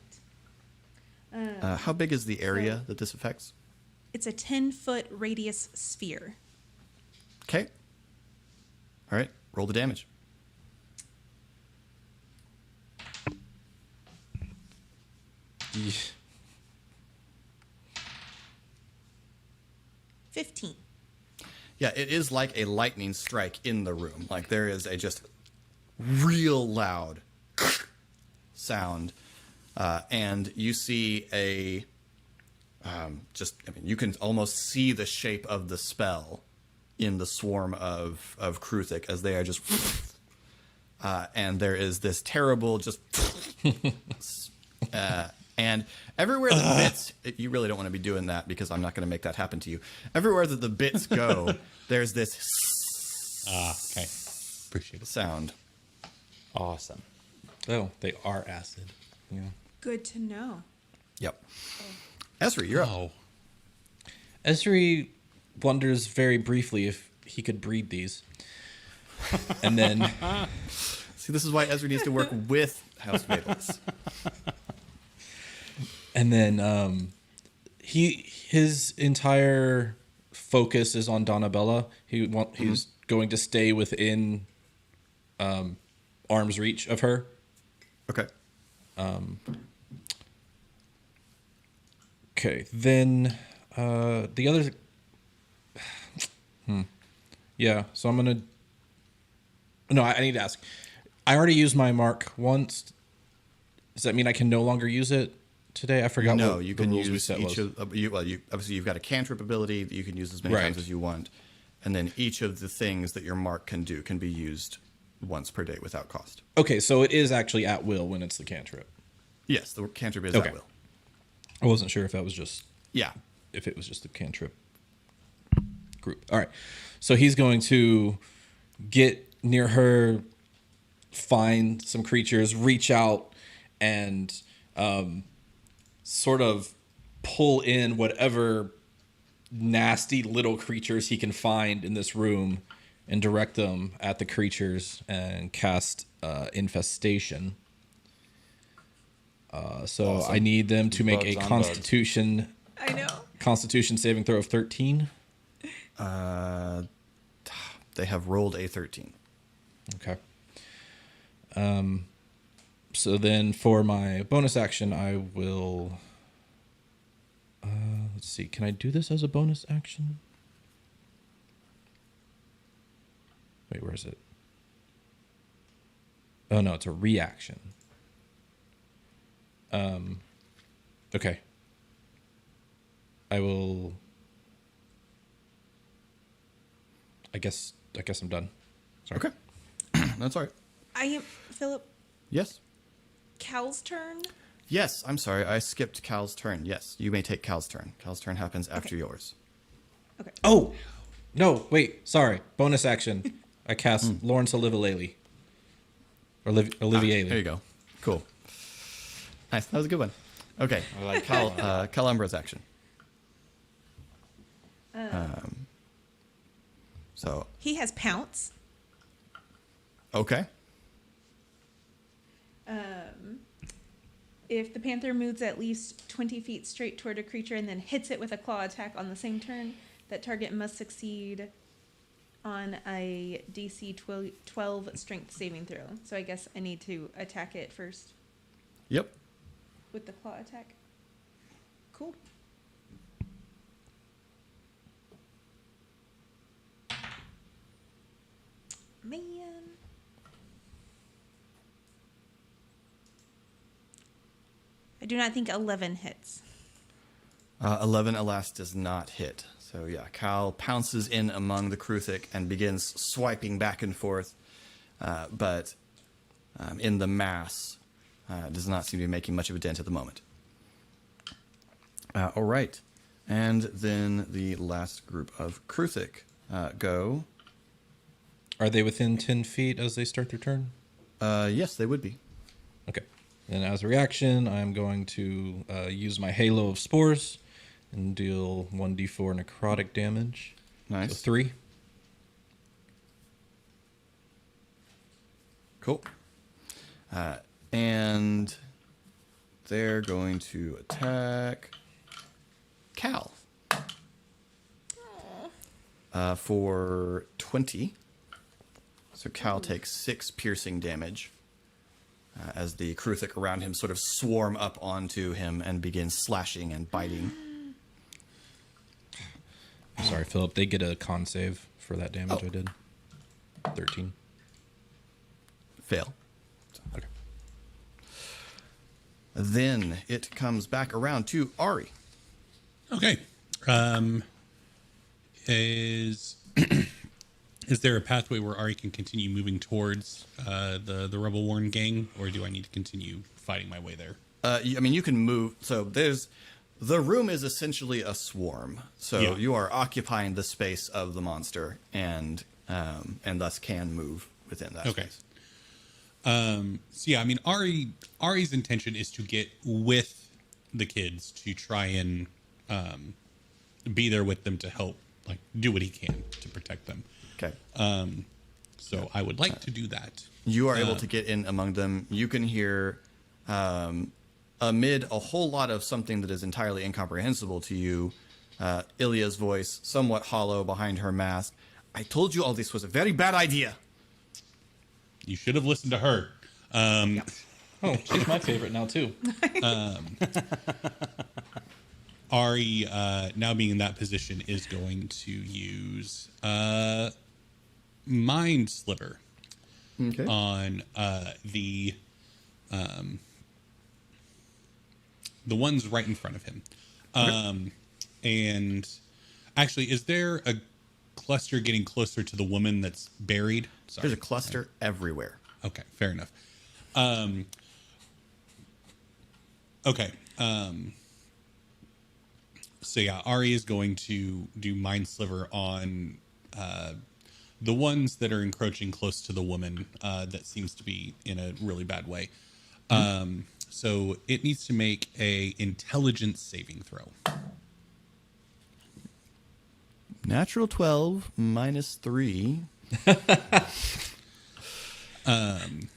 How big is the area that this affects? It's a 10-foot radius sphere. Okay. All right. Roll the damage. Yeesh. 15. Yeah, it is like a lightning strike in the room. Like there is a just real loud sound, and you see a you can almost see the shape of the spell in the swarm of Kruthic as they are just, and there is this terrible just, and everywhere the bits, you really don't want to be doing that because I'm not going to make that happen to you. Everywhere that the bits go, there's this Okay. Appreciate it. sound. Awesome. Oh, they are acid. Yeah. Good to know. Yep. Esri, you're up. Oh. Esri wonders very briefly if he could breed these. And then See, this is why Esri needs to work with House Vatalus. and then his entire focus is on Donabella. He's going to stay within arm's reach of her. Okay. Okay, then the other. Yeah, so I'm gonna. No, I need to ask. I already used my mark once. Does that mean I can no longer use it today? I forgot. No, what you the can rules we use set each was. of you obviously you've got a cantrip ability that you can use as many Right. times as you want, and then each of the things that your mark can do can be used once per day without cost. Okay, so it is actually at will when it's the cantrip. Yes, the cantrip is Okay. at will. I wasn't sure if that was just Yeah. if it was just a cantrip group. All right, so he's going to get near her, find some creatures, reach out, and sort of pull in whatever nasty little creatures he can find in this room and direct them at the creatures and cast infestation. So Awesome. I need them to make Bugs a on Constitution I know. Constitution saving throw of 13. They have rolled a 13. Okay. So then for my bonus action, I will. Let's see. Can I do this as a bonus action? Wait, where is it? Oh no, it's a reaction. Okay. I will. I guess I'm done. Sorry. Okay. That's all right. I am Philip. Yes. Cal's turn. Yes, I'm sorry. I skipped Cal's turn. Yes, you may take Cal's turn. Cal's turn happens after Okay. yours. Okay. Oh, no, wait, sorry. Bonus action. I cast Lawrence Olivier. Olivier. There you go. Cool. Nice. That was a good one. Okay. I like Cal, that. Calumbra's action. So, He has pounce. okay. If the panther moves at least 20 feet straight toward a creature and then hits it with a claw attack on the same turn, that target must succeed on a DC 12 strength saving throw. So I guess I need to attack it first Yep. with the claw attack. Cool. Man. I do not think 11 hits. 11, alas, does not hit. So, yeah, Cal pounces in among the Kruthic and begins swiping back and forth, but in the mass, does not seem to be making much of a dent at the moment. All right. And then the last group of Kruthic go. Are they within 10 feet as they start their turn? Yes, they would be. Okay. Then as a reaction, I'm going to use my Halo of Spores and deal 1d4 necrotic damage. Nice. So 3. Cool. And they're going to attack Cal for 20. So Cal takes 6 piercing damage as the Kruthic around him sort of swarm up onto him and begin slashing and biting. Sorry, Philip. They get a con save for that damage I did. 13. Fail. Okay. Then it comes back around to Ari. Okay. Is there a pathway where Ari can continue moving towards the Rebel Warren gang, or do I need to continue fighting my way there? You can move. So the room is essentially a swarm. So Yeah. you are occupying the space of the monster, and thus can move within that Okay. space. So yeah, I mean, Ari's intention is to get with the kids to try and be there with them to help, like, do what he can to protect them. Okay. So I would like to do that. You are able to get in among them. You can hear, amid a whole lot of something that is entirely incomprehensible to you, Ilya's voice, somewhat hollow behind her mask. I told you all this was a very bad idea. You should have listened to her. Oh, she's my favorite now, too. Ari, now being in that position, is going to use Mind Sliver Okay. on the ones right in front of him. And actually, is there a cluster getting closer to the woman that's buried? Sorry. There's a cluster everywhere. Okay, fair enough. Okay. So yeah, Ari is going to do Mind Sliver on the ones that are encroaching close to the woman that seems to be in a really bad way. So it needs to make a intelligence saving throw. Natural 12 minus 3.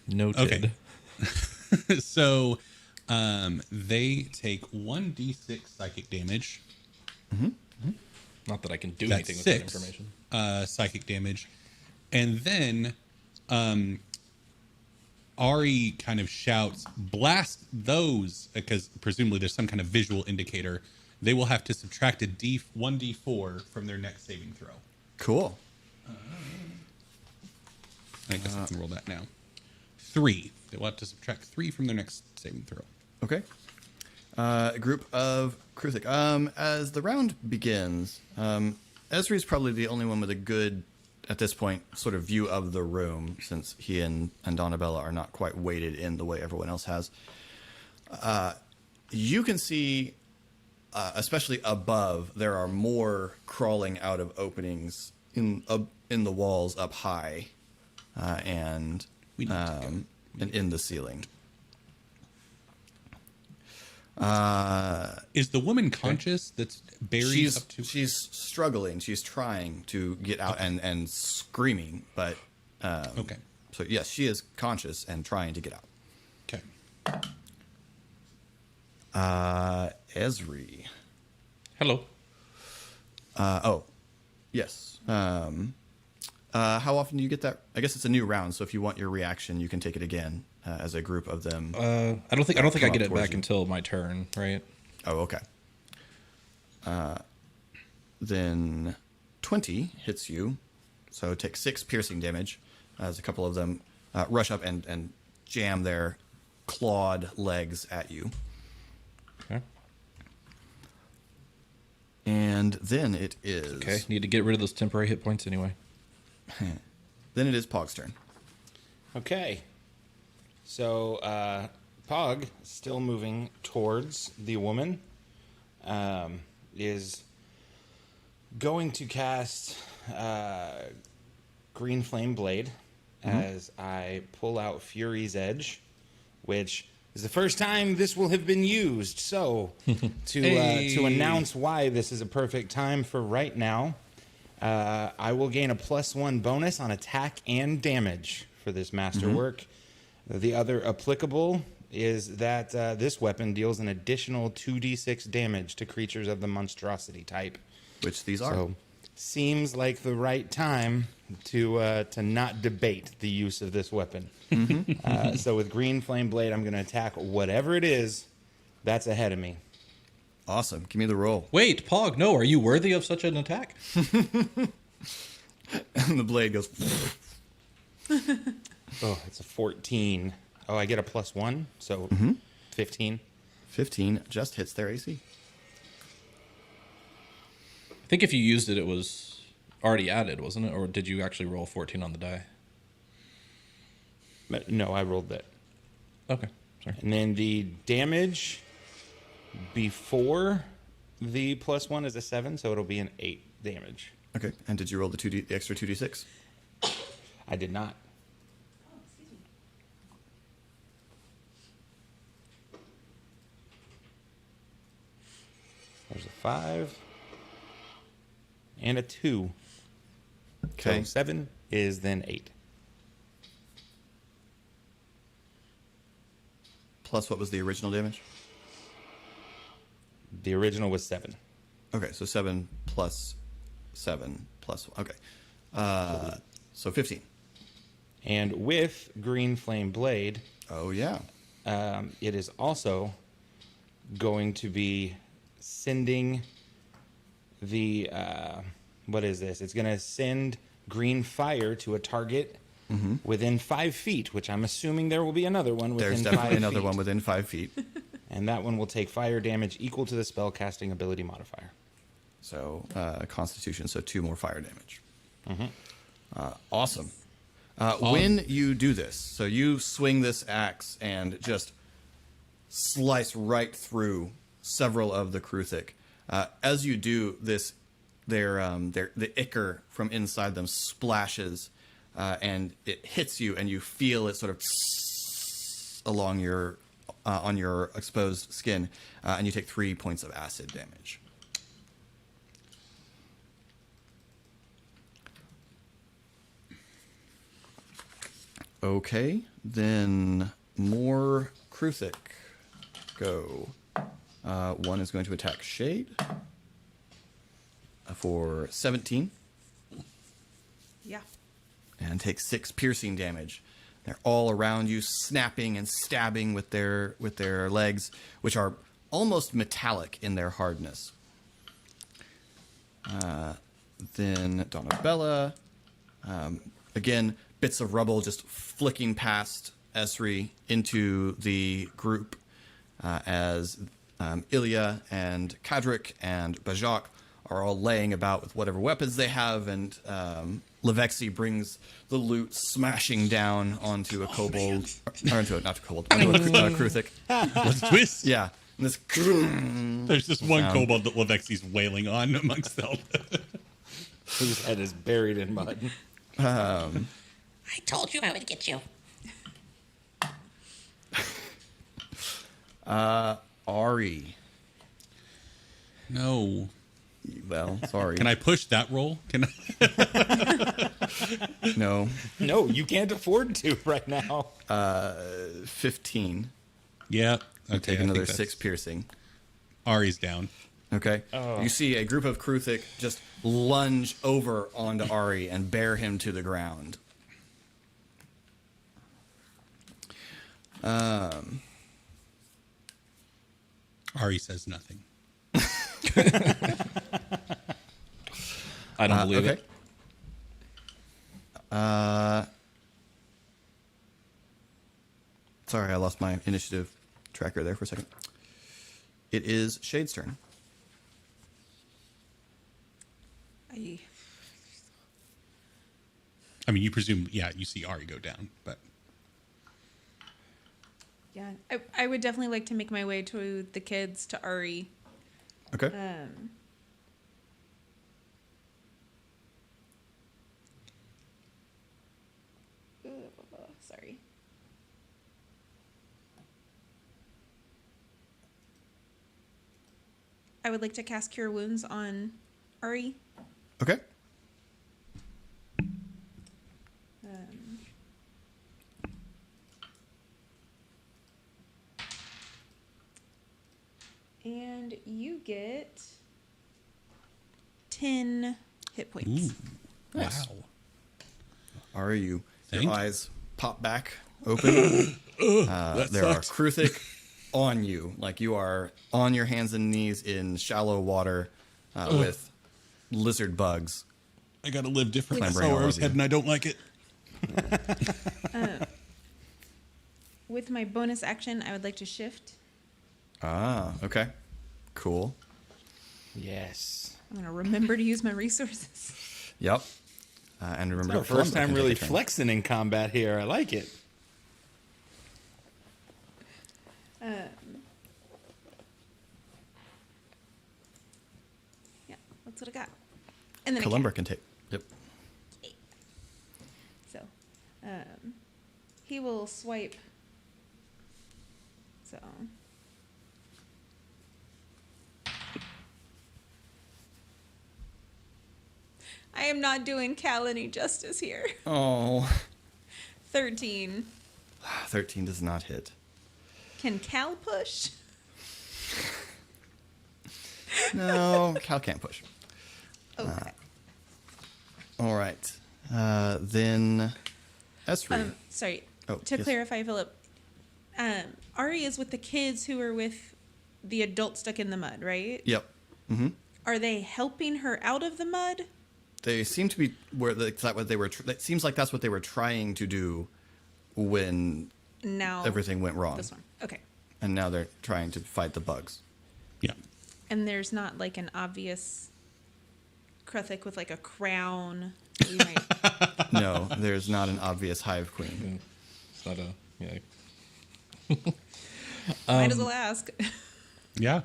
Noted. Okay. So they take 1d6 psychic damage. Not that I can do That's anything with that 6 information. psychic damage. And then Ari kind of shouts, blast those, because presumably there's some kind of visual indicator. They will have to subtract a 1d4 from their next saving throw. Cool. I guess I can roll that now. 3. They will have to subtract 3 from their next saving throw. Okay. A group of Kruthic. As the round begins, Ezri is probably the only one with a good, at this point, sort of view of the room, since he and Donabella are not quite weighted in the way everyone else has. You can see, especially above, there are more crawling out of openings in the walls up high, and in the ceiling. Is the woman conscious that's buried up to... She's struggling. She's trying to get out and screaming, but Okay. So yes, she is conscious and trying to get out. Okay. Ezri. Hello. Yes. How often do you get that? I guess it's a new round, so if you want your reaction, you can take it again as a group of them. I don't think I come get up it towards back you. until my turn, right? Oh, okay. Then 20 hits you, so take 6 piercing damage as a couple of them rush up and jam their clawed legs at you. Okay. And then it is... Okay. Need to get rid of those temporary hit points anyway. Then it is Pog's turn. Okay. So, Pog, still moving towards the woman, is going to cast Green Flame Blade as I pull out Fury's Edge, which is the first time this will have been used. So, to announce why this is a perfect time for right now, I will gain a +1 bonus on attack and damage for this masterwork. The other applicable is that this weapon deals an additional 2d6 damage to creatures of the monstrosity type. Which these are. So, seems like the right time to not debate the use of this weapon. So with Green Flame Blade, I'm going to attack whatever it is that's ahead of me. Awesome. Give me the roll. Wait, Pog, no, are you worthy of such an attack? And the blade goes. Oh, it's a 14. Oh, I get a +1, so 15. 15 just hits their AC. I think if you used it, it was already added, wasn't it? Or did you actually roll 14 on the die? But no, I rolled that. Okay, sorry. And then the damage before the +1 is a 7, so it'll be an 8 damage. Okay. And did you roll the extra 2d6? I did not. There's a 5 and a 2. Okay. So 7 is then 8. Plus, what was the original damage? The original was 7. Okay, so 7 plus 7 plus. Okay. So 15. And with Green Flame Blade, Oh, yeah. it is also going to be sending the what is this? It's going to send green fire to a target within 5 feet, which I'm assuming there will be another one within There's 5 definitely feet. another one within 5 feet. And that one will take fire damage equal to the spellcasting ability modifier. So, Constitution, so 2 more fire damage. Awesome. When you do this, so you swing this axe and just slice right through several of the Kruthic. As you do this, the ichor from inside them splashes, and it hits you, and you feel it sort of along your on your exposed skin, and you take 3 points of acid damage. Okay, then more Kruthic go. One is going to attack Shade for 17 Yeah. and take 6 piercing damage. They're all around you, snapping and stabbing with their legs, which are almost metallic in their hardness. Then Donabella, again, bits of rubble just flicking past Esri into the group as Ilya and Kadrik and Bajak are all laying about with whatever weapons they have, and Levexi brings the loot smashing down onto a kobold, or onto a Kruthic. What's the twist? Yeah. And this There's just one kobold that Levexi's wailing on amongst them. Whose head is buried in mud. I told you I would get you. Ari. No. Well, sorry. Can I push that roll? Can I? No. No, you can't afford to right now. 15. Yeah. I'll Okay, take I another think 6 that's- piercing. Ari's down. Okay. You see a group of Kruthic just lunge over onto Ari and bear him to the ground. Ari says nothing. I don't believe okay. it. Sorry, I lost my initiative tracker there for a second. It is Shade's turn. I mean, you presume, yeah, you see Ari go down, but Yeah. I would definitely like to make my way to the kids, to Ari. Okay. Sorry. I would like to cast Cure Wounds on Ari. Okay. And you get 10 hit points. Nice. Wow. Ari, your Thank- eyes pop back open. There are sucks. Kruthic on you. Like you are on your hands and knees in shallow water with lizard bugs. I gotta live different. That's Clambering where I all was over you. heading. I don't like it. With my bonus action, I would like to shift. Ah, okay. Cool. Yes. I'm going to remember to use my resources. Yep. And remember, Our first Columba time can take really a turn. flexing in combat here. I like it. Yeah, that's what I got. And then Columba can take. Yep. So, he will swipe. So. I am not doing Cal any justice here. Oh, 13. 13 does not hit. Can Cal push? No, Cal can't push. Okay. All right. Then Esri. Sorry. Oh, To yes. clarify, Philip, Ari is with the kids who were with the adult stuck in the mud, right? Yep. Are they helping her out of the mud? They seem to be what they were. It seems like that's what they were trying to do when Now everything went wrong. This one. Okay. And now they're trying to fight the bugs. Yeah. And there's not like an obvious Kruthic with like a crown. We might... No, there's not an obvious hive queen. It's not a might as well ask. Yeah.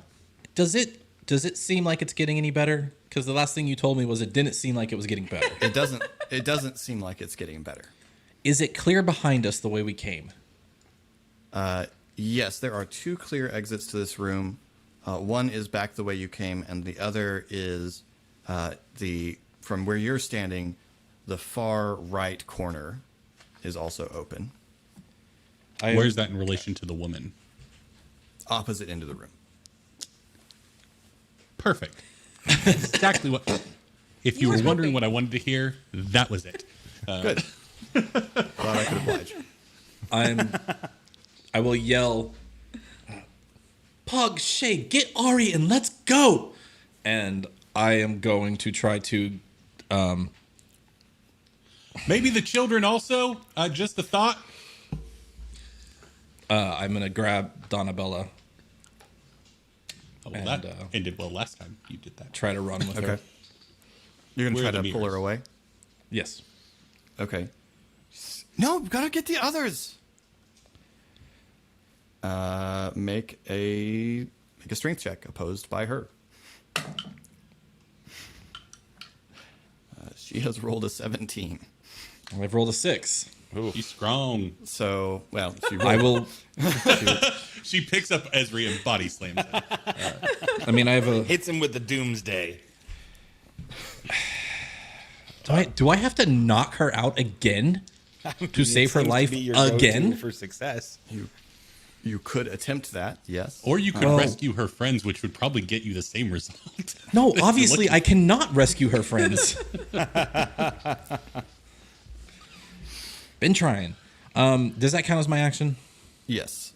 Does it seem like it's getting any better? Because the last thing you told me was it didn't seem like it was getting better. It doesn't seem like it's getting better. Is it clear behind us the way we came? Yes, there are 2 clear exits to this room. One is back the way you came, and the other is from where you're standing. The far right corner is also open, Where's that in relation to the woman? opposite end of the room. Perfect. Exactly what. If you were were wondering hoping. what I wanted to hear, that was it. Good. Glad I could oblige. I will yell, Pug, Shay, get Ari and let's go. And I am going to try to Maybe the children also. Just a thought. I'm gonna grab Donabella, Oh, well, And, that ended well last time you did that. try to run with her. Okay. You're gonna Where try are to the pull her mirrors? away. Yes. Okay. No, gotta get the others. Make a strength check opposed by her. She has rolled a 17. I've rolled a 6. She's strong. So, well, she I rolled. will. She picks up Esri and body slams him. I mean, I have a. Hits him with the doomsday. Do I have to knock her out again to save her Seems to life be your go-to again? for success. You could attempt that, yes. Or you could Well- rescue her friends, which would probably get you the same result. No, obviously I cannot rescue her friends. Been trying. Does that count as my action? Yes.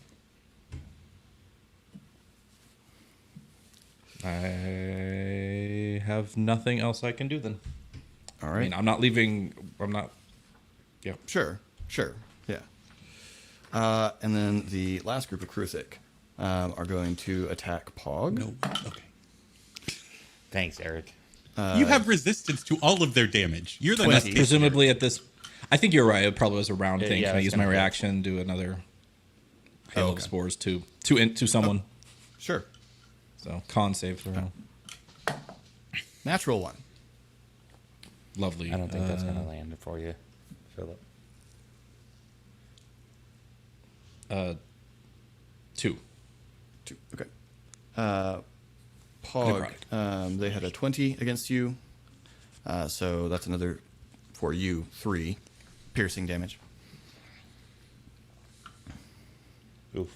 I have nothing else I can do then. All I right. mean, I'm not leaving. I'm not. Yeah. Sure. Yeah. And then the last group of Kruthic are going to attack Pog. No. Okay. Thanks, Eric. You have resistance to all of their damage. You're the 20. best case Presumably at this. I think you're right. It probably was a round Yeah, thing. yeah, Can I it's use gonna my hit. reaction? Do another hail okay. of spores to someone. Sure. So con save throw. Natural 1. Lovely. I don't think that's going to land for you, Philip. 2. 2. Okay. Pog, they had a 20 against you. So that's another, for you, 3 piercing damage. Oof.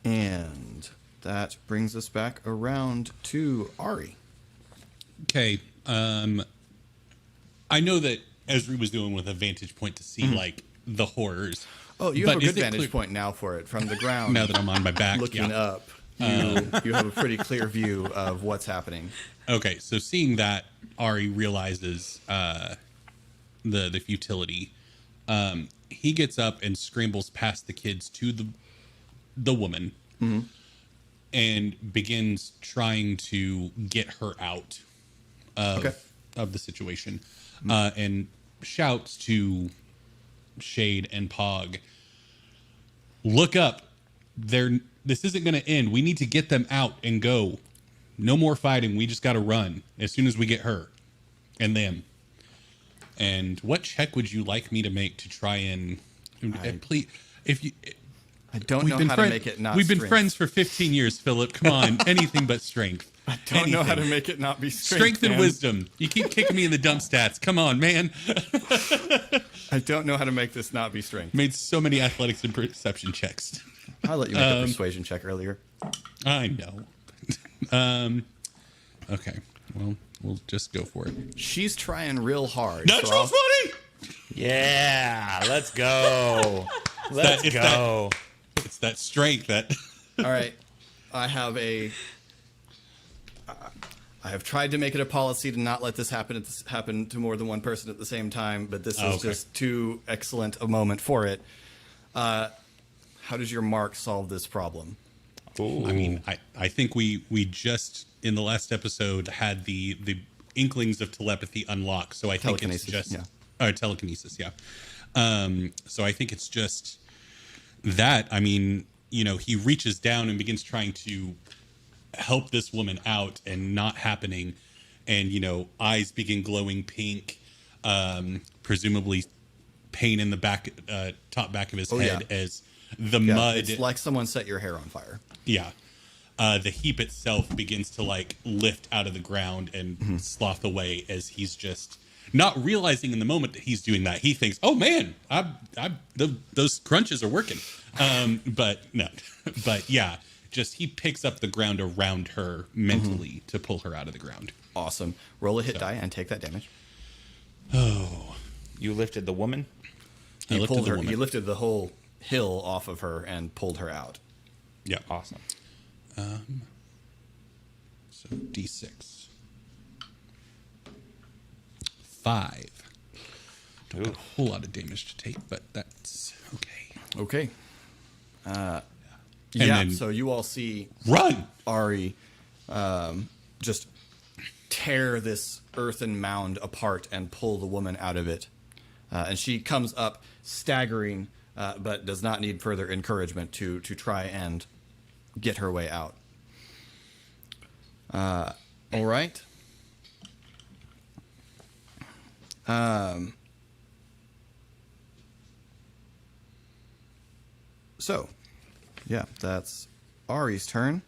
And that brings us back around to Ari. Okay. I know that Esri was doing with a vantage point to see like the horrors. Oh, you But have a is good it vantage clear- point now for it. From the ground, Now that I'm on my back, looking yeah. up, you have a pretty clear view of what's happening. Okay, so seeing that, Ari realizes the futility. He gets up and scrambles past the kids to the woman, and begins trying to get her out of the situation, and shouts to Shade and Pog, "Look up! This isn't going to end. We need to get them out and go. No more fighting. We just got to run as soon as we get her and them." And what check would you like me to make to try and please? If you, I don't know how to make it not. We've been strength. friends for 15 years, Philip. Come on, anything but strength. I don't know how to make it not be Strength and man. wisdom. You keep kicking me in the dump stats. Come on, man. I don't know how to make this not be strength. Made so many athletics and perception checks. I let you make a persuasion check earlier. I know. Okay. Well, we'll just go for it. She's trying real hard. Natural 20! Yeah, let's go. Let's it's go. It's that strength that... All right. I have tried to make it a policy to not let this happen to more than one person at the same time, but this is just too excellent a moment for it. How does your mark solve this problem? Ooh. I mean, I think we just, in the last episode, had the inklings of telepathy unlock, so I think it's Telekinesis, just... yeah. Telekinesis, yeah. So I think it's just that. I mean, he reaches down and begins trying to help this woman out, and not happening. And, eyes begin glowing pink, presumably pain in the top back of his head as the mud. It's like someone set your hair on fire. Yeah. The heap itself begins to lift out of the ground and slough away as he's just not realizing in the moment that he's doing that. He thinks, "Oh man, those crunches are working." But no, but yeah, just he picks up the ground around her mentally to pull her out of the ground. Awesome. Roll a hit die and take that damage. Oh, You lifted the woman? I You lifted pulled the her. woman. You lifted the whole hill off of her and pulled her out. Yeah. Awesome. So D6. 5. Don't got a whole lot of damage to take, but that's okay. Okay. And Yeah. then- So you all see Run! Ari just tear this earthen mound apart and pull the woman out of it. And she comes up staggering, but does not need further encouragement to try and get her way out. All right. So, yeah, that's Ari's turn.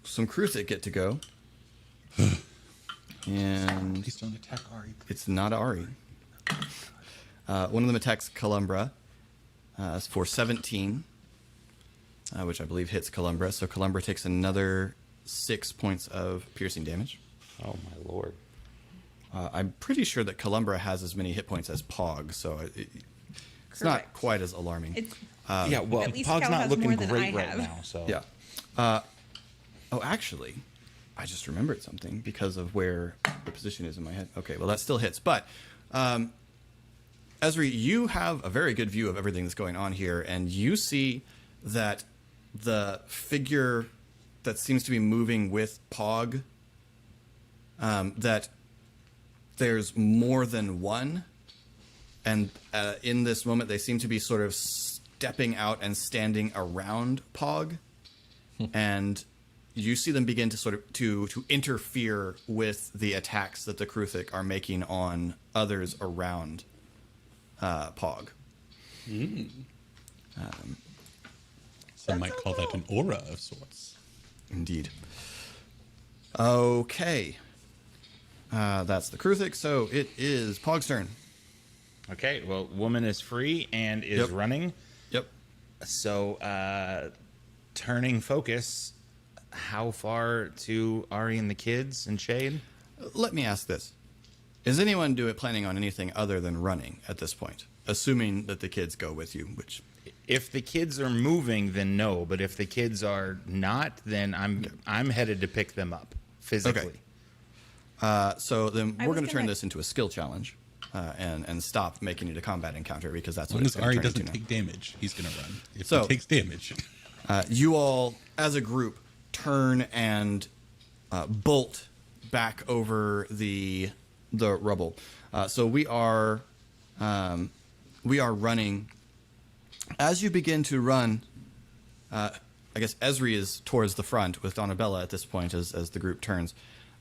Some Kruthic get to go. And Please don't attack Ari. it's not Ari. One of them attacks Columbra for 17, which I believe hits Columbra. So Columbra takes another 6 points of piercing damage. Oh, my Lord. I'm pretty sure that Columbra has as many hit points as Pog, so it's not Correct. quite as alarming. It's Yeah, well, At least Pog's Cal not has looking more than great I right have. now, so. Yeah. Oh, actually, I just remembered something because of where the position is in my head. Okay, well, that still hits. But, Esri, you have a very good view of everything that's going on here, and you see that the figure that seems to be moving with Pog, that there's more than one. And in this moment, they seem to be sort of stepping out and standing around Pog. And you see them begin to sort of to interfere with the attacks that the Kruthic are making on others around Pog. Some might call that an aura of sorts. Indeed. Okay. That's the Kruthic. So it is Pog's turn. Okay, well, woman is free and is Yep. running. Yep. So, turning focus, how far to Ari and the kids and Shade? Let me ask this. Is anyone planning on anything other than running at this point? Assuming that the kids go with you, which... If the kids are moving, then no. But if the kids are not, then I'm headed to pick them up physically. So then I we're was going to turn gonna- this into a skill challenge and stop making it a combat encounter because that's As what long it's as going to Ari turn into doesn't now. take damage, he's going to run. If So- he takes damage, You all, as a group, turn and bolt back over the rubble. So we are running. As you begin to run, I guess Esri is towards the front with Donabella at this point as the group turns.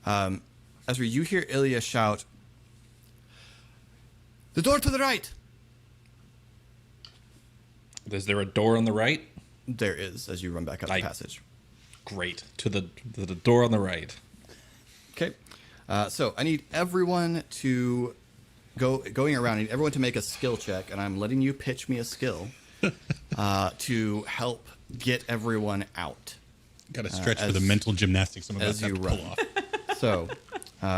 Esri, you hear Ilya shout, "The door to the right!" Is there a door on the right? There is, as you run back up the passage. Great. To the door on the right. Okay. So I need everyone to going around. I need everyone to make a skill check, and I'm letting you pitch me a skill to help get everyone out. got to stretch for the mental gymnastics I'm about as to have you to pull run. off. So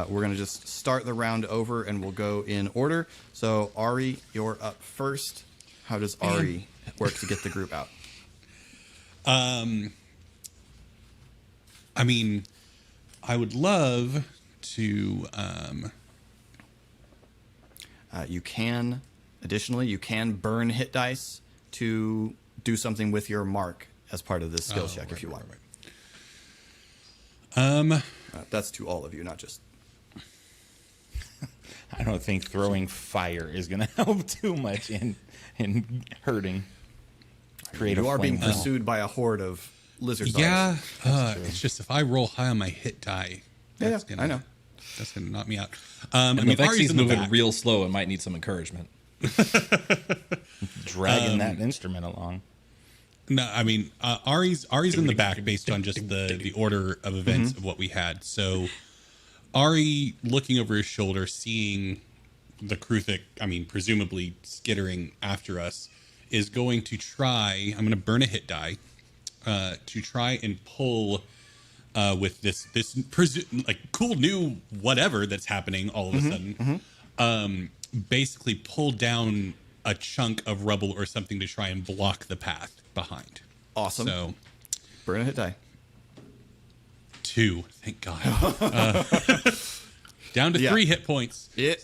we're going to just start the round over, and we'll go in order. So Ari, you're up first. How does Ari work to get the group out? I mean, I would love to. You can burn hit dice to do something with your mark as part of this skill check if you want. That's to all of you, not just. I don't think throwing fire is going to help too much in hurting. Create You a are being flame wall. pursued by a horde of lizard Yeah, dogs. it's just if I roll high on my hit die, Yeah, gonna, I know. That's gonna knock me out. I And mean, the Ari's Vexy's in the moving back. real slow and might need some encouragement. Dragging that instrument along. No, I mean Ari's in the back based on just the order of events of what we had. So Ari looking over his shoulder, seeing the Kruthic, I mean presumably skittering after us, is going to try. I'm going to burn a hit die to try and pull with this like cool new whatever that's happening all of a sudden. Basically pull down a chunk of rubble or something to try and block the path behind. Awesome. So Burn a hit die. 2, thank God. Down to Yeah. 3 hit points. It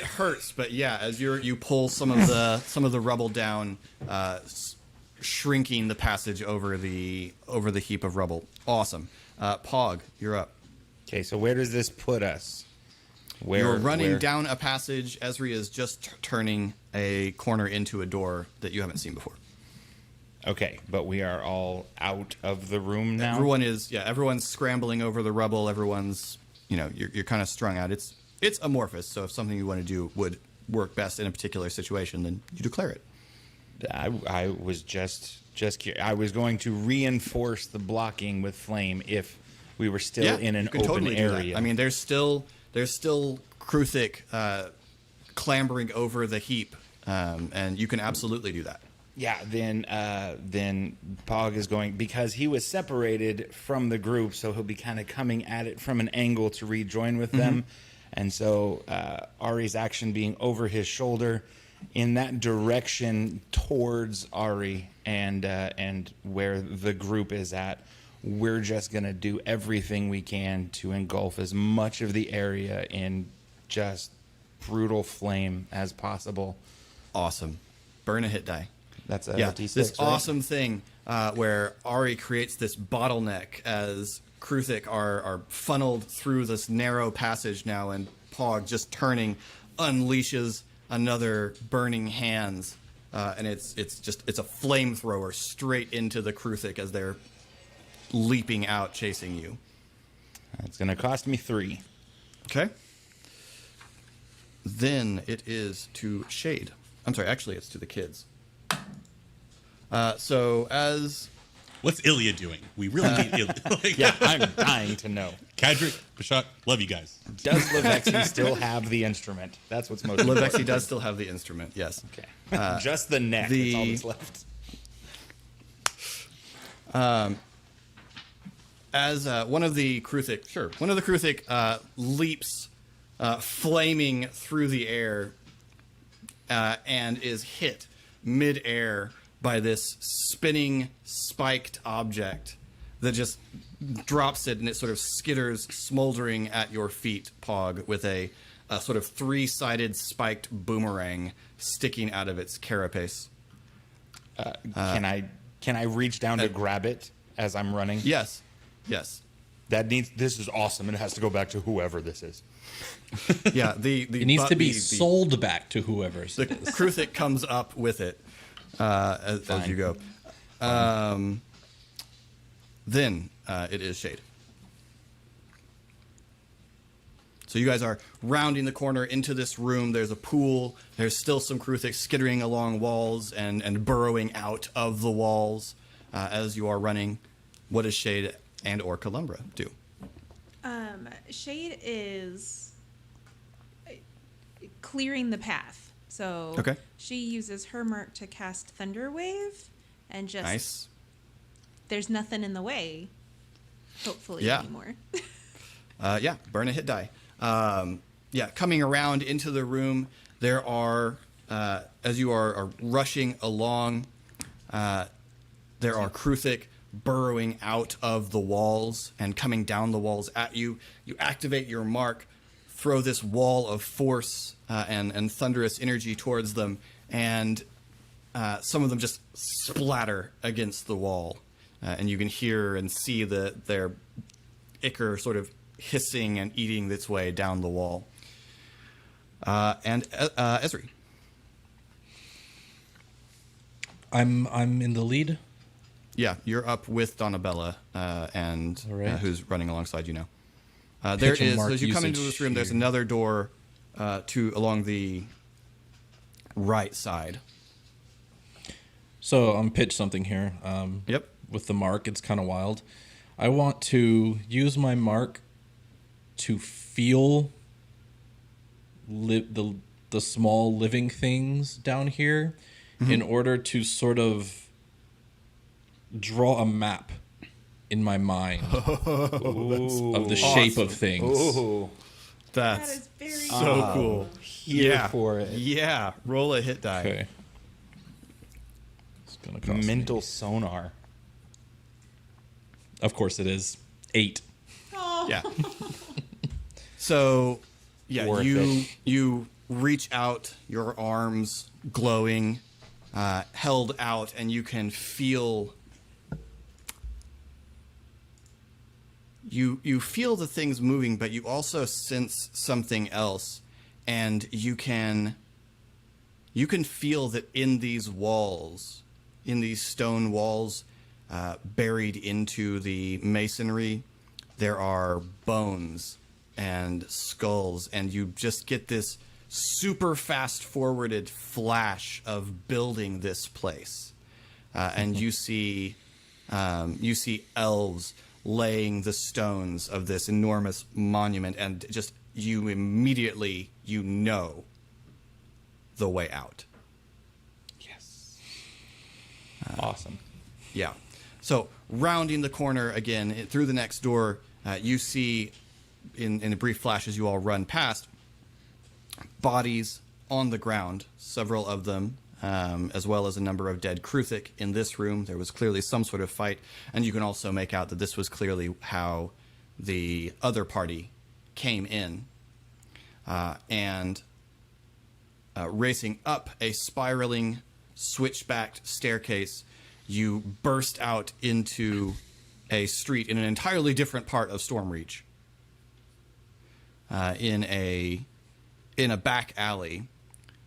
hurts, but yeah, as you pull some of the rubble down, shrinking the passage over the heap of rubble. Awesome. Pog, you're up. Okay, so where does this put us? You're running down a passage. Esri is just turning a corner into a door that you haven't seen before. Okay, but we are all out of the room now. Everyone's scrambling over the rubble. Everyone's, you're kind of strung out. It's amorphous, so if something you want to do would work best in a particular situation, then you declare it. I was just curious. I was going to reinforce the blocking with flame if we were still in an you can open totally do that. area. I mean, there's still Kruthic clambering over the heap, and you can absolutely do that. Yeah, then Pog is going, because he was separated from the group, so he'll be kind of coming at it from an angle to rejoin with them. And so Ari's action being over his shoulder in that direction towards Ari and where the group is at, we're just going to do everything we can to engulf as much of the area in just brutal flame as possible. Awesome. Burn a hit die. That's a D6, this right? awesome thing where Ari creates this bottleneck as Kruthic are funneled through this narrow passage now, and Pog just turning unleashes another burning hands, and it's a flamethrower straight into the Kruthic as they're leaping out chasing you. It's going to cost me 3. Okay. Then it is to Shade. I'm sorry, actually it's to the kids. So as What's Ilya doing? We really need Ilya. Like, Yeah, I'm dying to know. Kadric, Bashat, love you guys. Does Levexi still have the instrument? That's what's most important. Levexi does still have the instrument, yes. Okay. Just the neck. That's all that's left. As one of the Kruthic leaps, flaming through the air, and is hit mid-air by this spinning, spiked object that just drops it, and it sort of skitters, smoldering at your feet, Pog, with a sort of three-sided spiked boomerang sticking out of its carapace. Can I reach down to grab it as I'm running? Yes. This is awesome, and it has to go back to whoever this is. Yeah, It needs to be sold back to whoever's. The Kruthic comes up with it as you go. Then it is Shade. So you guys are rounding the corner into this room. There's a pool. There's still some Kruthic skittering along walls and burrowing out of the walls as you are running. What does Shade and or Columbra do? Shade is clearing the path. So Okay. she uses her mark to cast Thunder Wave, and just Nice. there's nothing in the way, hopefully, Yeah. anymore. Burn a hit die. Coming around into the room, there are, as you are rushing along, there are Kruthic burrowing out of the walls and coming down the walls at you. You activate your mark, throw this wall of force and thunderous energy towards them, and some of them just splatter against the wall. And you can hear and see their ichor sort of hissing and eating its way down the wall. And Esri. I'm in the lead. Yeah, you're up with Donabella, and All right. who's running alongside you now. There Pitch and is, mark as you come into usage this room, there's here. another door along the right side. So I'm pitch something here. Yep. With the mark, it's kind of wild. I want to use my mark to feel the small living things down here in order to sort of draw a map in my mind of the shape of things. Ooh, That That's is very so cool. here for it. Yeah, roll a hit die. Okay. It's gonna cost me. Mental sonar. Of course it is. 8. Yeah. So, yeah, Worth you it. you reach out, your arms glowing, held out, and you can feel. You feel the things moving, but you also sense something else, and you can feel that in these walls, in these stone walls, buried into the masonry, there are bones and skulls, and you just get this super fast forwarded flash of building this place, and you see elves laying the stones of this enormous monument, and just you immediately know the way out. Yes. Awesome. Yeah. So rounding the corner again through the next door, you see in a brief flash as you all run past, bodies on the ground, several of them, as well as a number of dead Kruthic in this room. There was clearly some sort of fight, and you can also make out that this was clearly how the other party came in. And racing up a spiraling, switchbacked staircase, you burst out into a street in an entirely different part of Stormreach. In a back alley.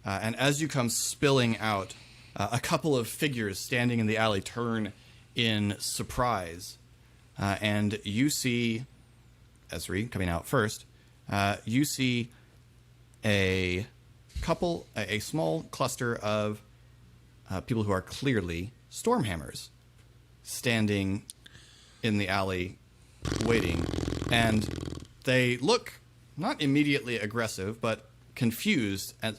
And as you come spilling out, a couple of figures standing in the alley turn in surprise. And you see, Esri coming out first, you see a small cluster of people who are clearly Stormhammers standing in the alley waiting, and they look not immediately aggressive, but confused. And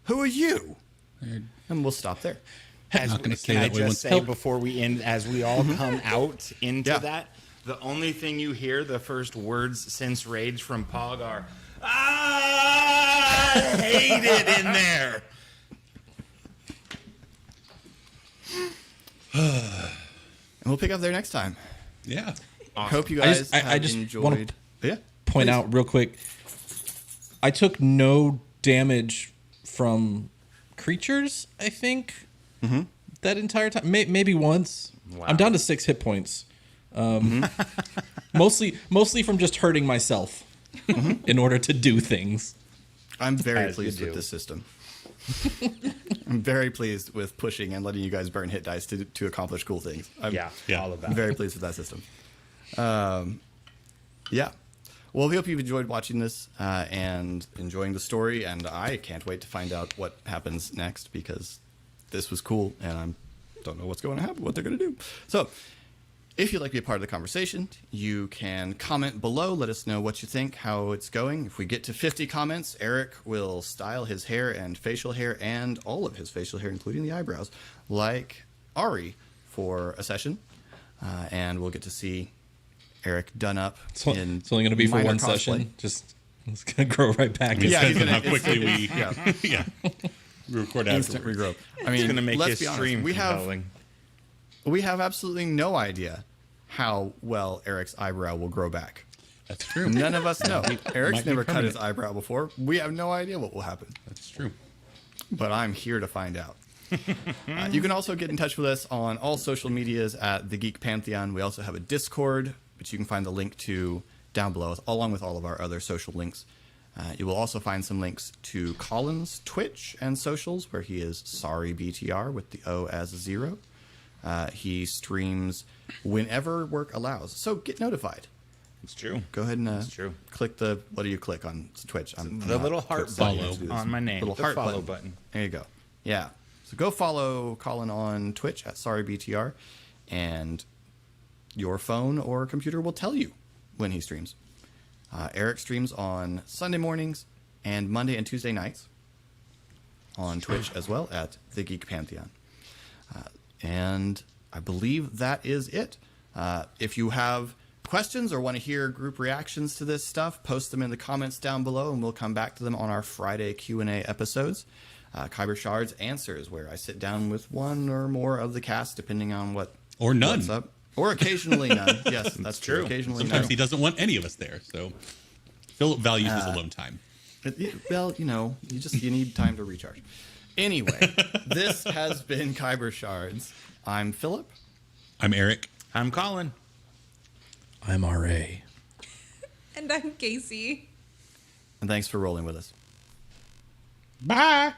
who are you? And we'll stop there. As, not gonna say can I that we just once- say Help. before we end, as we all come out into Yeah. that, the only thing you hear, the first words since Rage from Pog are, I hate it in there. And we'll pick up there next time. Yeah. Hope you guys I have just enjoyed. wanna Yeah. Point please. out real quick. I took no damage from creatures. I think that entire time, maybe once. Wow. I'm down to 6 hit points. Mostly from just hurting myself in order to do things. I'm very As you pleased do. with this system. I'm very pleased with pushing and letting you guys burn hit dice to accomplish cool things. I'm Yeah, all of that. very pleased with that system. Yeah. Well, we hope you've enjoyed watching this and enjoying the story. And I can't wait to find out what happens next because this was cool and I don't know what's going to happen, what they're going to do. So if you'd like to be a part of the conversation, you can comment below. Let us know what you think, how it's going. If we get to 50 comments, Eric will style his hair and facial hair and all of his facial hair, including the eyebrows, like Ari for a session. And we'll get to see Eric done up It's in only going to be for minor one cosplay. session. Just it's going to grow right back. Yeah, he's Depends on gonna- how quickly we yeah. yeah. We record Instant afterwards. regrow. I mean, It's going to make let's his be honest. stream We have compelling. absolutely no idea how well Eric's eyebrow will grow back. That's true. None of us know. Eric's Might be never cut his permanent. eyebrow before. We have no idea what will happen. That's true. But I'm here to find out. You can also get in touch with us on all social medias at The Geek Pantheon. We also have a Discord, which you can find the link to down below, along with all of our other social links. You will also find some links to Colin's Twitch and socials, where he is SorryBTR with the O as 0. He streams whenever work allows. So get notified. It's true. Go ahead and true. click the, what do you click on Twitch? I'm The not little heart good button to do this. on my name. Little The heart follow button. There you go. Yeah. So go follow Colin on Twitch at SorryBTR, and your phone or computer will tell you when he streams. Eric streams on Sunday mornings and Monday and Tuesday nights on Twitch as well at The Geek Pantheon. And I believe that is it. If you have questions or want to hear group reactions to this stuff, post them in the comments down below, and we'll come back to them on our Friday Q&A episodes. Khyber Shards Answers, where I sit down with one or more of the cast, depending on what Or none. what's up. Or occasionally none. Yes, that's true. Occasionally Sometimes none. he doesn't want any of us there. So Philip values his alone time. Well, you need time to recharge. Anyway, this has been Khyber Shards. I'm Philip. I'm Eric. I'm Colin. I'm RA. And I'm Casey. And thanks for rolling with us. Bye.